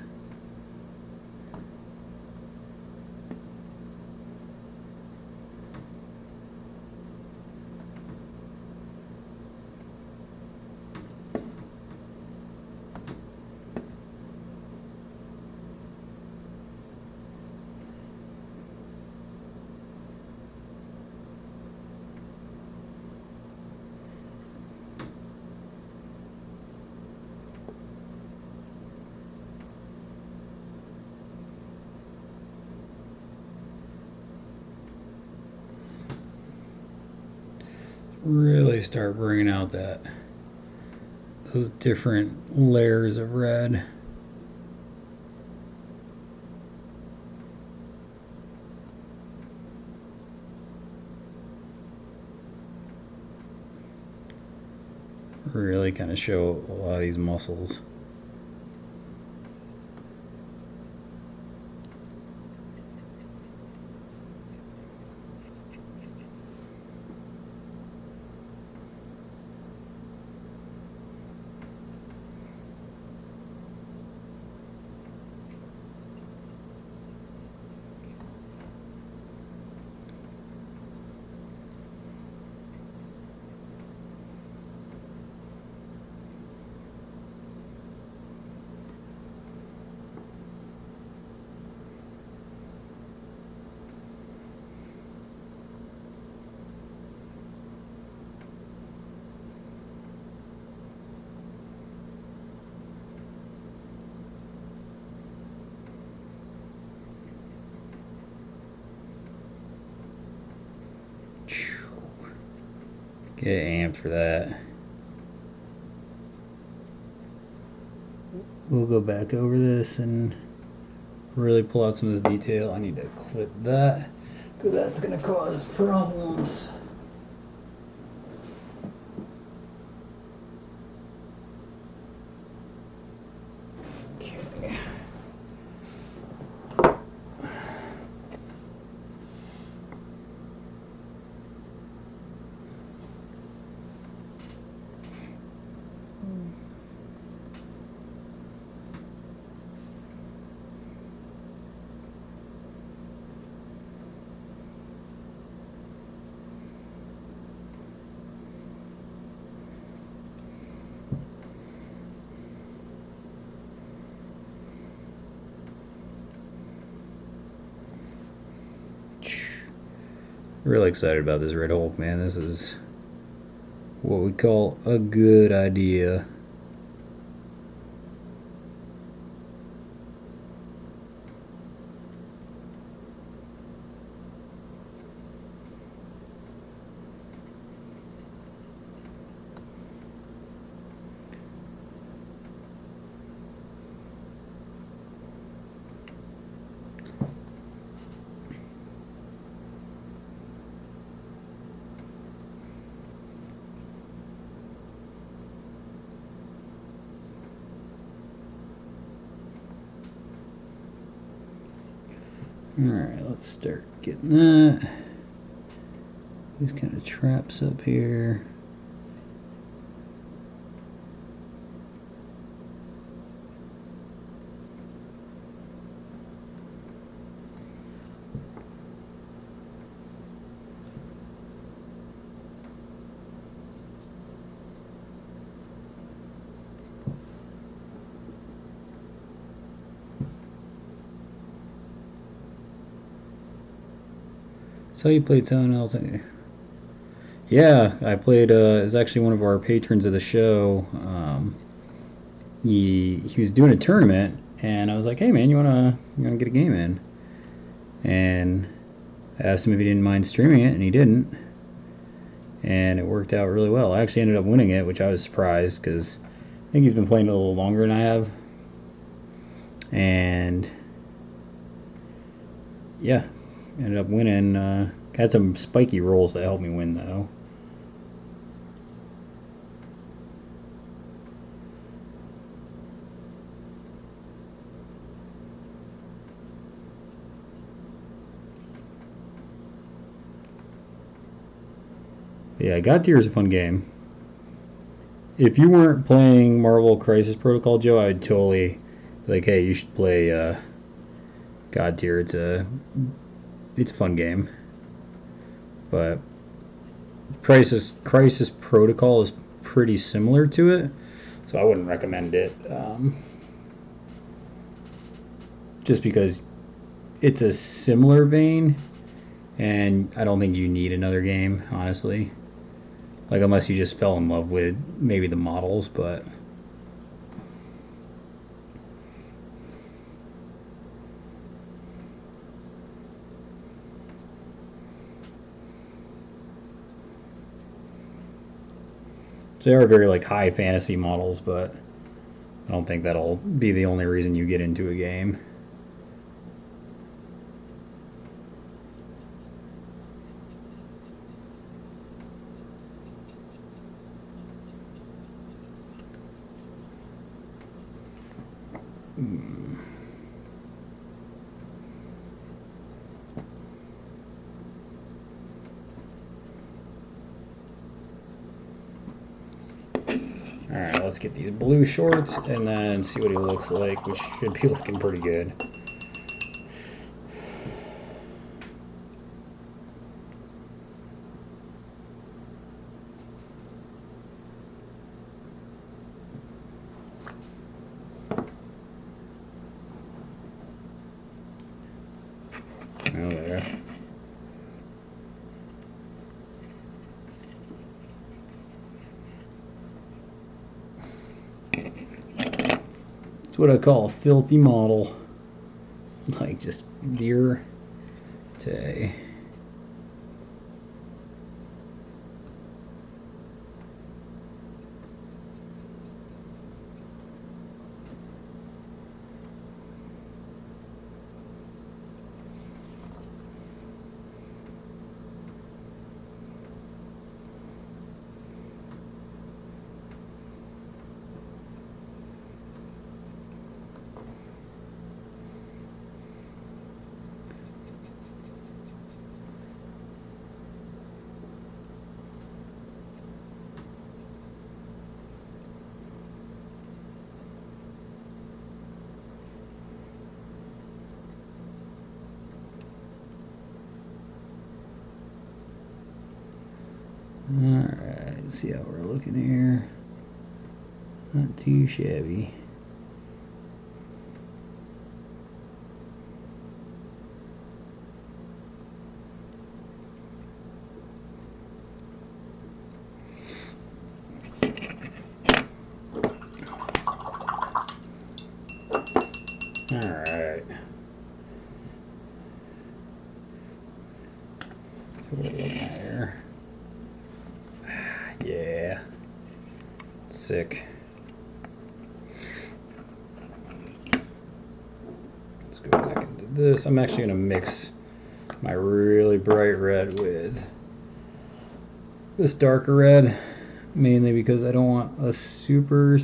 Really start bringing out those different layers of red. Really kind of show a lot of these muscles. Get amped for that. We'll go back over this and really pull out some of this detail. I need to clip that because that's going to cause problems. Okay. Really excited about this Red Hulk, man. This is what we call a good idea. Alright, let's start getting that. These kind of traps up here. So you played someone else? Yeah, I played. It was actually one of our patrons of the show. He was doing a tournament, and I was like, "Hey man, you wanna get a game in?" And I asked him if he didn't mind streaming it, and he didn't. And it worked out really well. I actually ended up winning it, which I was surprised because I think he's been playing it a little longer than I have. And yeah, ended up winning. Had some spiky rolls that helped me win, though. Yeah, God Tier is a fun game. If you weren't playing Marvel Crisis Protocol, Joe, I would totally be like, hey, you should play God Tier. It's a fun game. But Crisis Protocol is pretty similar to it, so I wouldn't recommend it. Just because it's a similar vein, and I don't think you need another game, honestly. Like, unless you just fell in love with maybe the models, but... They are very, like, high fantasy models, but I don't think that'll be the only reason you get into a game. Alright, let's get these blue shorts and then see what he looks like, which should be looking pretty good. Oh, there. It's what I call a filthy model. Like, just dear day. Let's see how we're looking here. Not too shabby. Alright. So we're looking here. Yeah. Sick. Let's go back into this. I'm actually going to mix my really bright red with this darker red, mainly because I don't want a super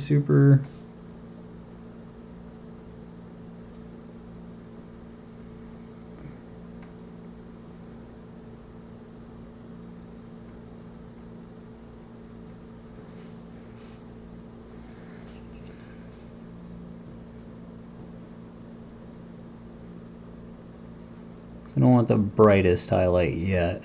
I don't want the brightest highlight yet.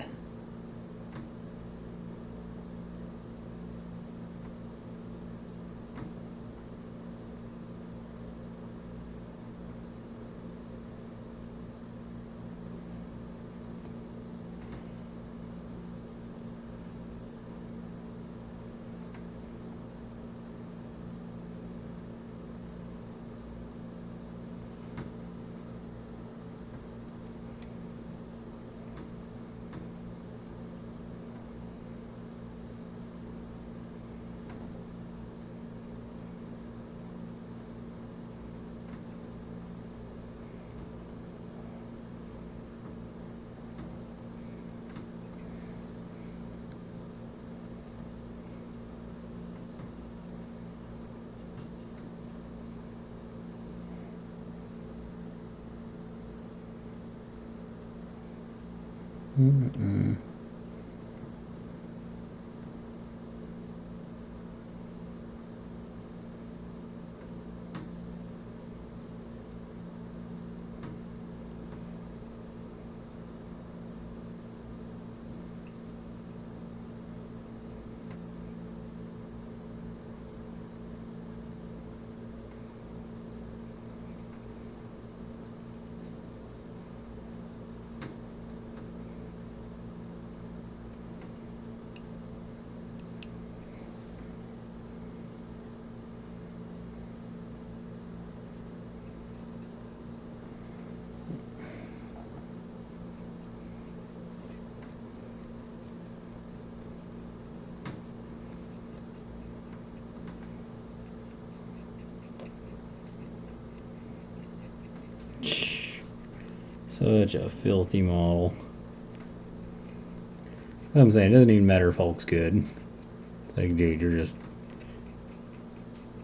Such a filthy model. What I'm saying, it doesn't even matter if Hulk's good. It's like, dude, you're just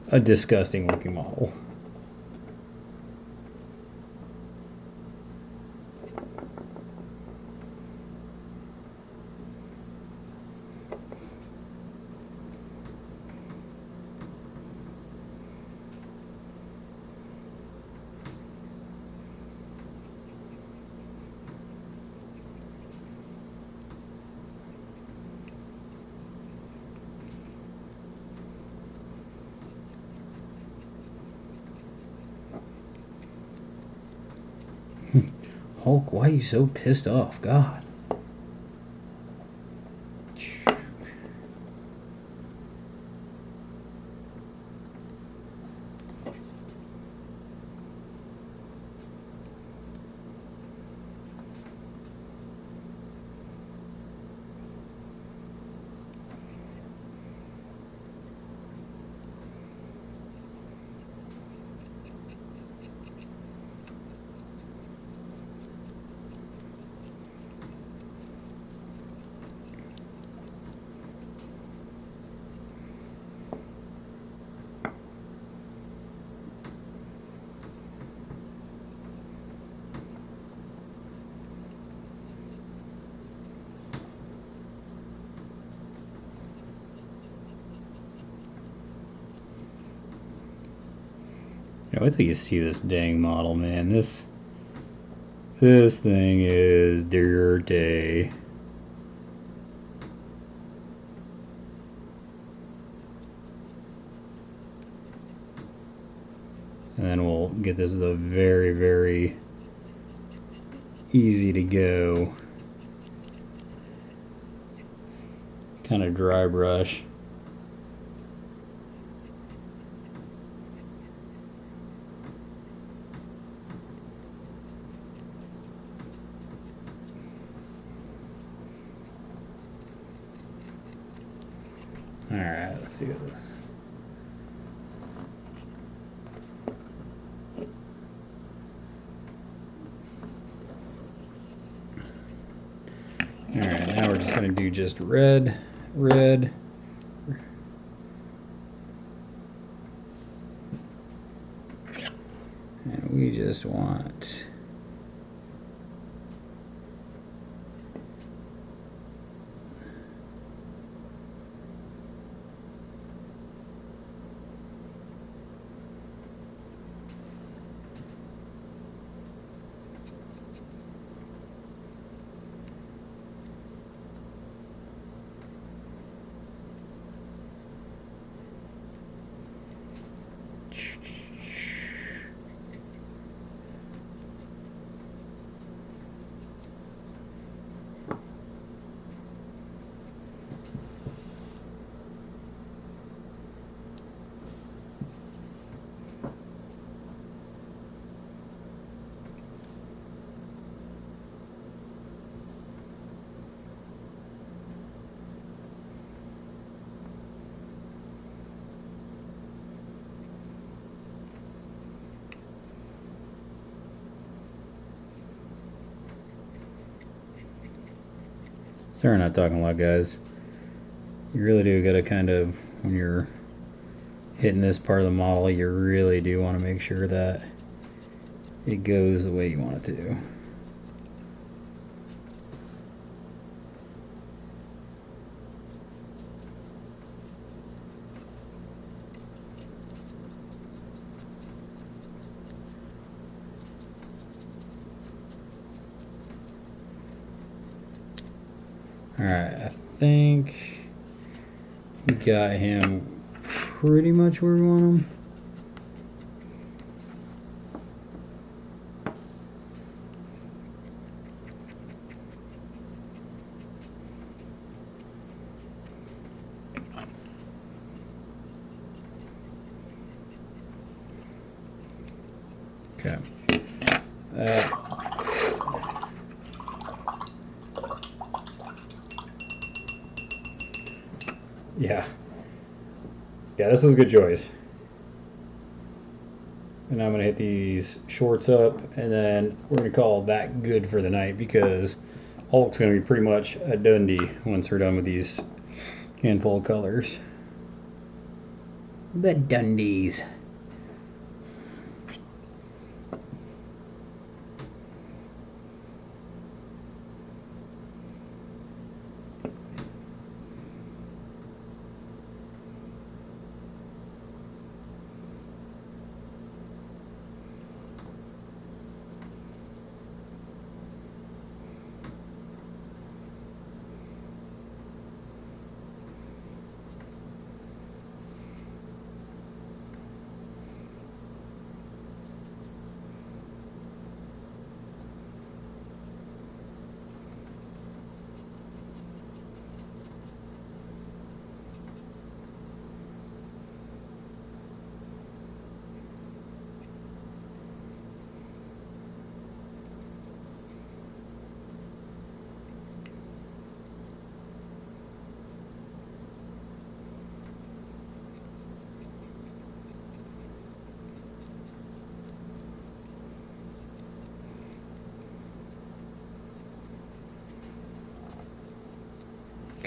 a disgusting looking model. Hulk, why are you so pissed off? God. Wait till you see this dang model, man. This thing is dirty. and then we'll get this with a very, very easy to go kind of dry brush. Alright, let's see what this. Alright, now we're just going to do just red, red. And we just want sorry, not talking a lot, guys. You really do gotta kind of, when you're hitting this part of the model, you really do want to make sure that it goes the way you want it to. Alright, I think we got him pretty much where we want him. Okay. Yeah, this was a good choice. And I'm going to hit these shorts up, and then we're going to call that good for the night, because Hulk's going to be pretty much a Dundee once we're done with these handful of colors. The Dundies.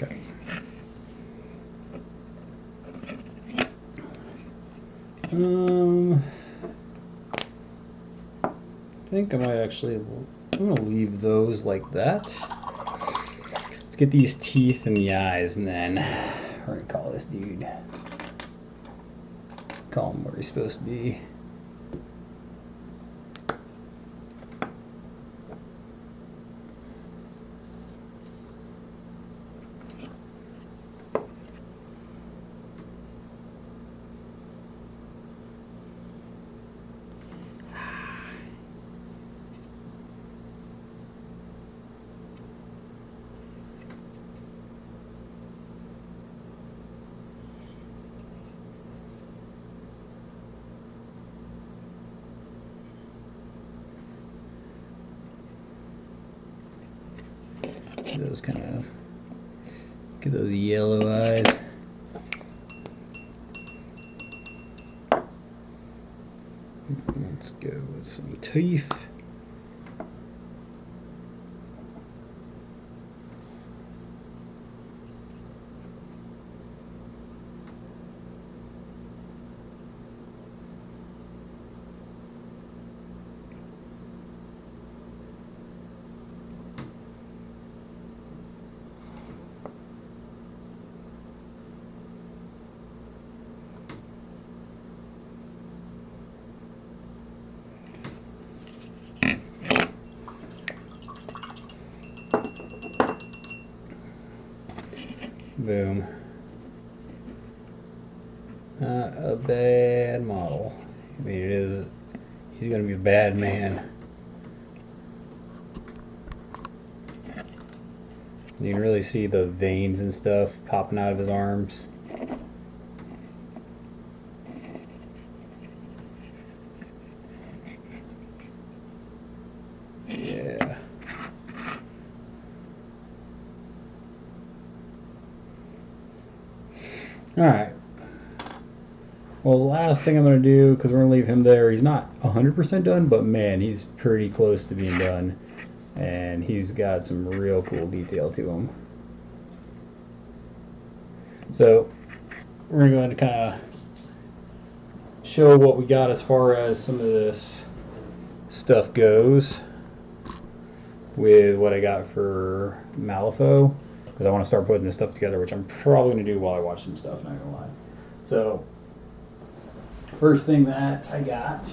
Okay. I think I might actually, I'm gonna leave those like that. Let's get these teeth in the eyes, and then we're gonna call this dude, call him where he's supposed to be. those kind of, get those yellow eyes. Let's go with some teeth. Boom. Not a bad model. I mean, it is. He's gonna be a bad man. You can really see the veins and stuff popping out of his arms. Yeah. Alright. Well, the last thing I'm going to do, because we're going to leave him there, he's not 100% done, but man, he's pretty close to being done. And he's got some real cool detail to him. So, we're going to kind of show what we got as far as some of this stuff goes with what I got for Malifaux. Because I want to start putting this stuff together, which I'm probably going to do while I watch some stuff, not going to lie. So, first thing that I got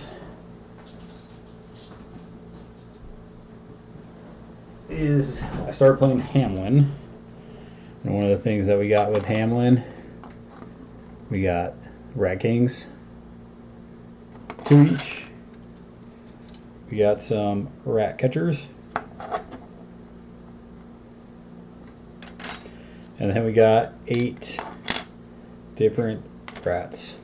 is I started playing Hamlin. And one of the things that we got with Hamlin, we got Rat Kings, 2 each. We got some Rat Catchers. And then we got 8 different rats,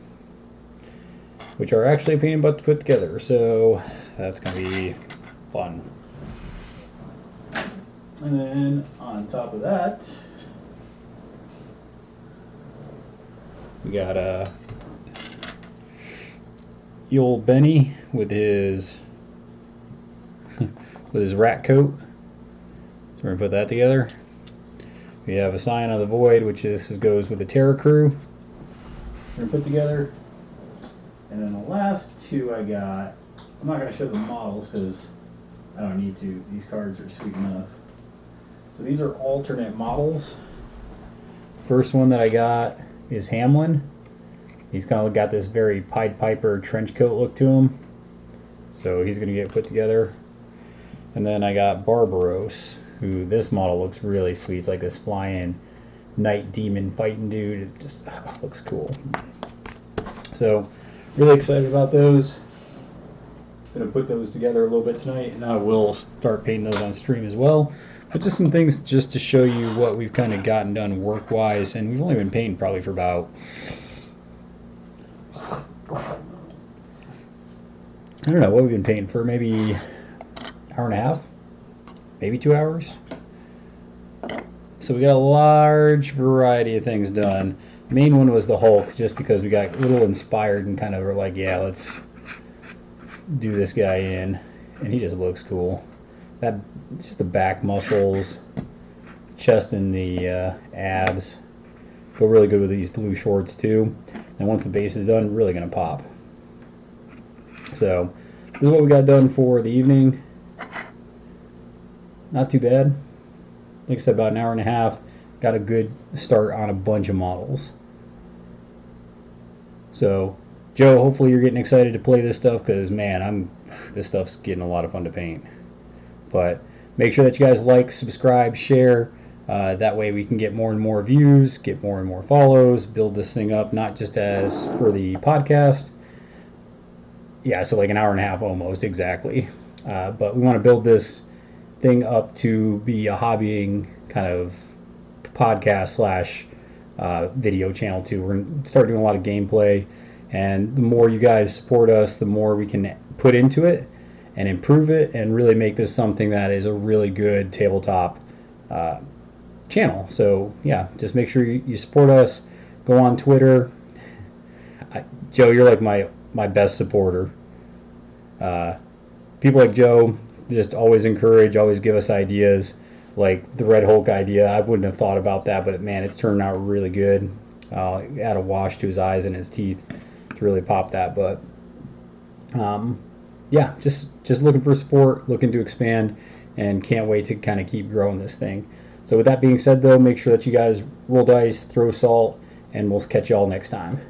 which are actually a pain in the butt to put together, so that's going to be fun. And then on top of that, we got old Benny with his rat coat. So we're going to put that together. We have a Scion of the Void, which goes with the Terror Crew. We're going to put together. And then the last 2 I got, I'm not going to show the models because I don't need to. These cards are sweet enough. So these are alternate models. First one that I got is Hamlin. He's kind of got this very Pied Piper trench coat look to him. So he's going to get put together. And then I got Barbaros, who this model looks really sweet. It's like this flying night demon fighting dude. It just looks cool. So really excited about those. Gonna put those together a little bit tonight, and I will start painting those on stream as well. But just some things just to show you what we've kind of gotten done work-wise, and we've only been painting probably for about, I don't know, what we've been painting for, maybe hour and a half, maybe 2 hours. So we got a large variety of things done. The main one was the Hulk, just because we got a little inspired and kind of were like, yeah, let's do this guy in, and he just looks cool. That just the back muscles, chest, and the abs go really good with these blue shorts too. And once the base is done, really gonna pop. So this is what we got done for the evening. Not too bad. Like I said, about an hour and a half. Got a good start on a bunch of models. So Joe, hopefully you're getting excited to play this stuff, because man, this stuff's getting a lot of fun to paint. But make sure that you guys like, subscribe, share. That way we can get more and more views, get more and more follows, build this thing up, not just as for the podcast. Yeah, so like an hour and a half almost, exactly. But we want to build this thing up to be a hobbying kind of podcast slash video channel too. We're going to start doing a lot of gameplay. And the more you guys support us, the more we can put into it and improve it and really make this something that is a really good tabletop channel. So yeah, just make sure you support us. Go on Twitter. Joe, you're like my best supporter. People like Joe just always encourage, always give us ideas. Like the Red Hulk idea, I wouldn't have thought about that, but man, it's turned out really good. Add a wash to his eyes and his teeth to really pop that. But yeah, just looking for support, looking to expand, and can't wait to kind of keep growing this thing. So with that being said, though, make sure that you guys roll dice, throw salt, and we'll catch y'all next time.